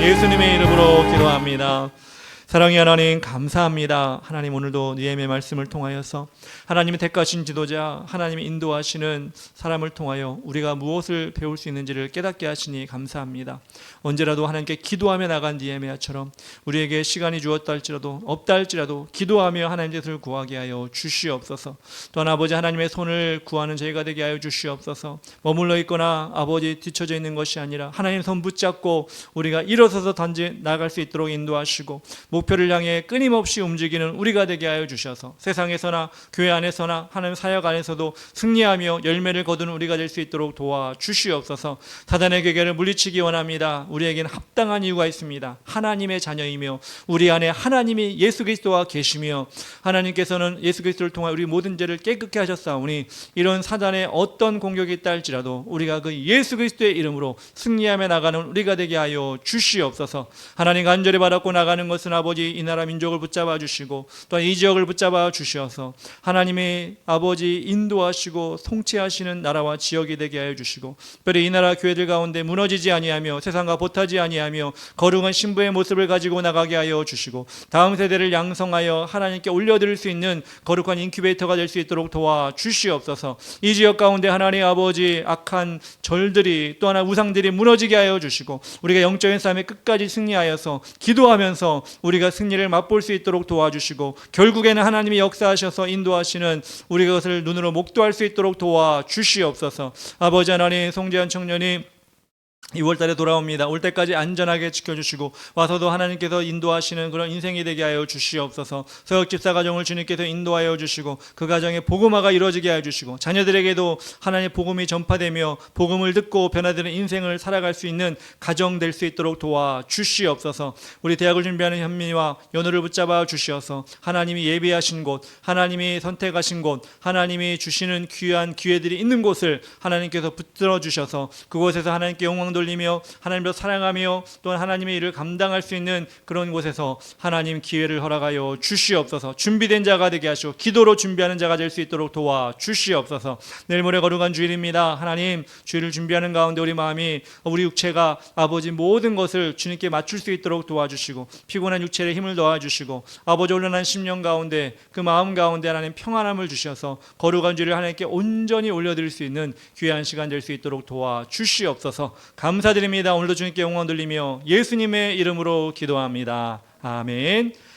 예수님의 이름으로 기도합니다. 사랑의 하나님 감사합니다. 하나님 오늘도 니엠의 말씀을 통하여서 하나님의 택하신 지도자 하나님이 인도하시는 사람을 통하여 우리가 무엇을 배울 수 있는지를 깨닫게 하시니 감사합니다. 언제라도 하나님께 기도하며 나간 니에미아처럼 우리에게 시간이 주었다 할지라도 없다 할지라도 기도하며 하나님의 뜻을 구하게 하여 주시옵소서. 또한 아버지 하나님의 손을 구하는 저희가 되게 하여 주시옵소서. 머물러 있거나 아버지 뒤처져 있는 것이 아니라 하나님 손 붙잡고 우리가 일어서서 단지 나갈 수 있도록 인도하시고 목표를 향해 끊임없이 움직이는 우리가 되게 하여 주셔서 세상에서나 교회 안에서나 하는 사역 안에서도 승리하며 열매를 거두는 우리가 될 수 있도록 도와주시옵소서. 사단의 괴계를 물리치기 원합니다. 우리에게는 합당한 이유가 있습니다. 하나님의 자녀이며 우리 안에 하나님이 예수 그리스도와 계시며 하나님께서는 예수 그리스도를 통하여 우리 모든 죄를 깨끗게 하셨사오니 이런 사단의 어떤 공격이 있다 할지라도 우리가 그 예수 그리스도의 이름으로 승리하며 나가는 우리가 되게 하여 주시옵소서. 하나님 간절히 바라고 나가는 것은 아버지 이 나라 민족을 붙잡아 주시고 또한 이 지역을 붙잡아 주셔서 하나님의 아버지 인도하시고 통치하시는 나라와 지역이 되게 하여 주시고 특별히 이 나라 교회들 가운데 무너지지 아니하며 세상과 보타지 아니하며 거룩한 신부의 모습을 가지고 나가게 하여 주시고 다음 세대를 양성하여 하나님께 올려드릴 수 있는 거룩한 인큐베이터가 될 수 있도록 도와주시옵소서. 이 지역 가운데 하나님 아버지 악한 절들이 또 하나 우상들이 무너지게 하여 주시고 우리가 영적인 싸움에 끝까지 승리하여서 기도하면서 우리가 승리를 맛볼 수 있도록 도와주시고 결국에는 하나님이 역사하셔서 인도하시는 우리가 그것을 눈으로 목도할 수 있도록 도와주시옵소서. 아버지 하나님, 송재현 청년이 2월달에 돌아옵니다. 올 때까지 안전하게 지켜주시고 와서도 하나님께서 인도하시는 그런 인생이 되게 하여 주시옵소서. 서역 집사 가정을 주님께서 인도하여 주시고 그 가정에 복음화가 이루어지게 하여 주시고 자녀들에게도 하나님의 복음이 전파되며 복음을 듣고 변화되는 인생을 살아갈 수 있는 가정 될 수 있도록 도와주시옵소서. 우리 대학을 준비하는 현미와 연우를 붙잡아 주시어서 하나님이 예비하신 곳, 하나님이 선택하신 곳, 하나님이 주시는 귀한 기회들이 있는 곳을 하나님께서 붙들어 주셔서 그곳에서 하나님께 영광 돌리며 하나님을 사랑하며 또한 하나님의 일을 감당할 수 있는 그런 곳에서 하나님 기회를 허락하여 주시옵소서. 준비된 자가 되게 하시고 기도로 준비하는 자가 될 수 있도록 도와주시옵소서. 내일 모레 거룩한 주일입니다. 하나님, 주일을 준비하는 가운데 우리 마음이 우리 육체가 아버지 모든 것을 주님께 맞출 수 있도록 도와주시고 피곤한 육체에 힘을 도와주시고 아버지 혼란한 심령 가운데 그 마음 가운데 하나님 평안함을 주셔서 거룩한 주일을 하나님께 온전히 올려드릴 수 있는 귀한 시간 될 수 있도록 도와주시옵소서. 감사드립니다. 오늘도 주님께 영광 돌리며 예수님의 이름으로 기도합니다. 아멘.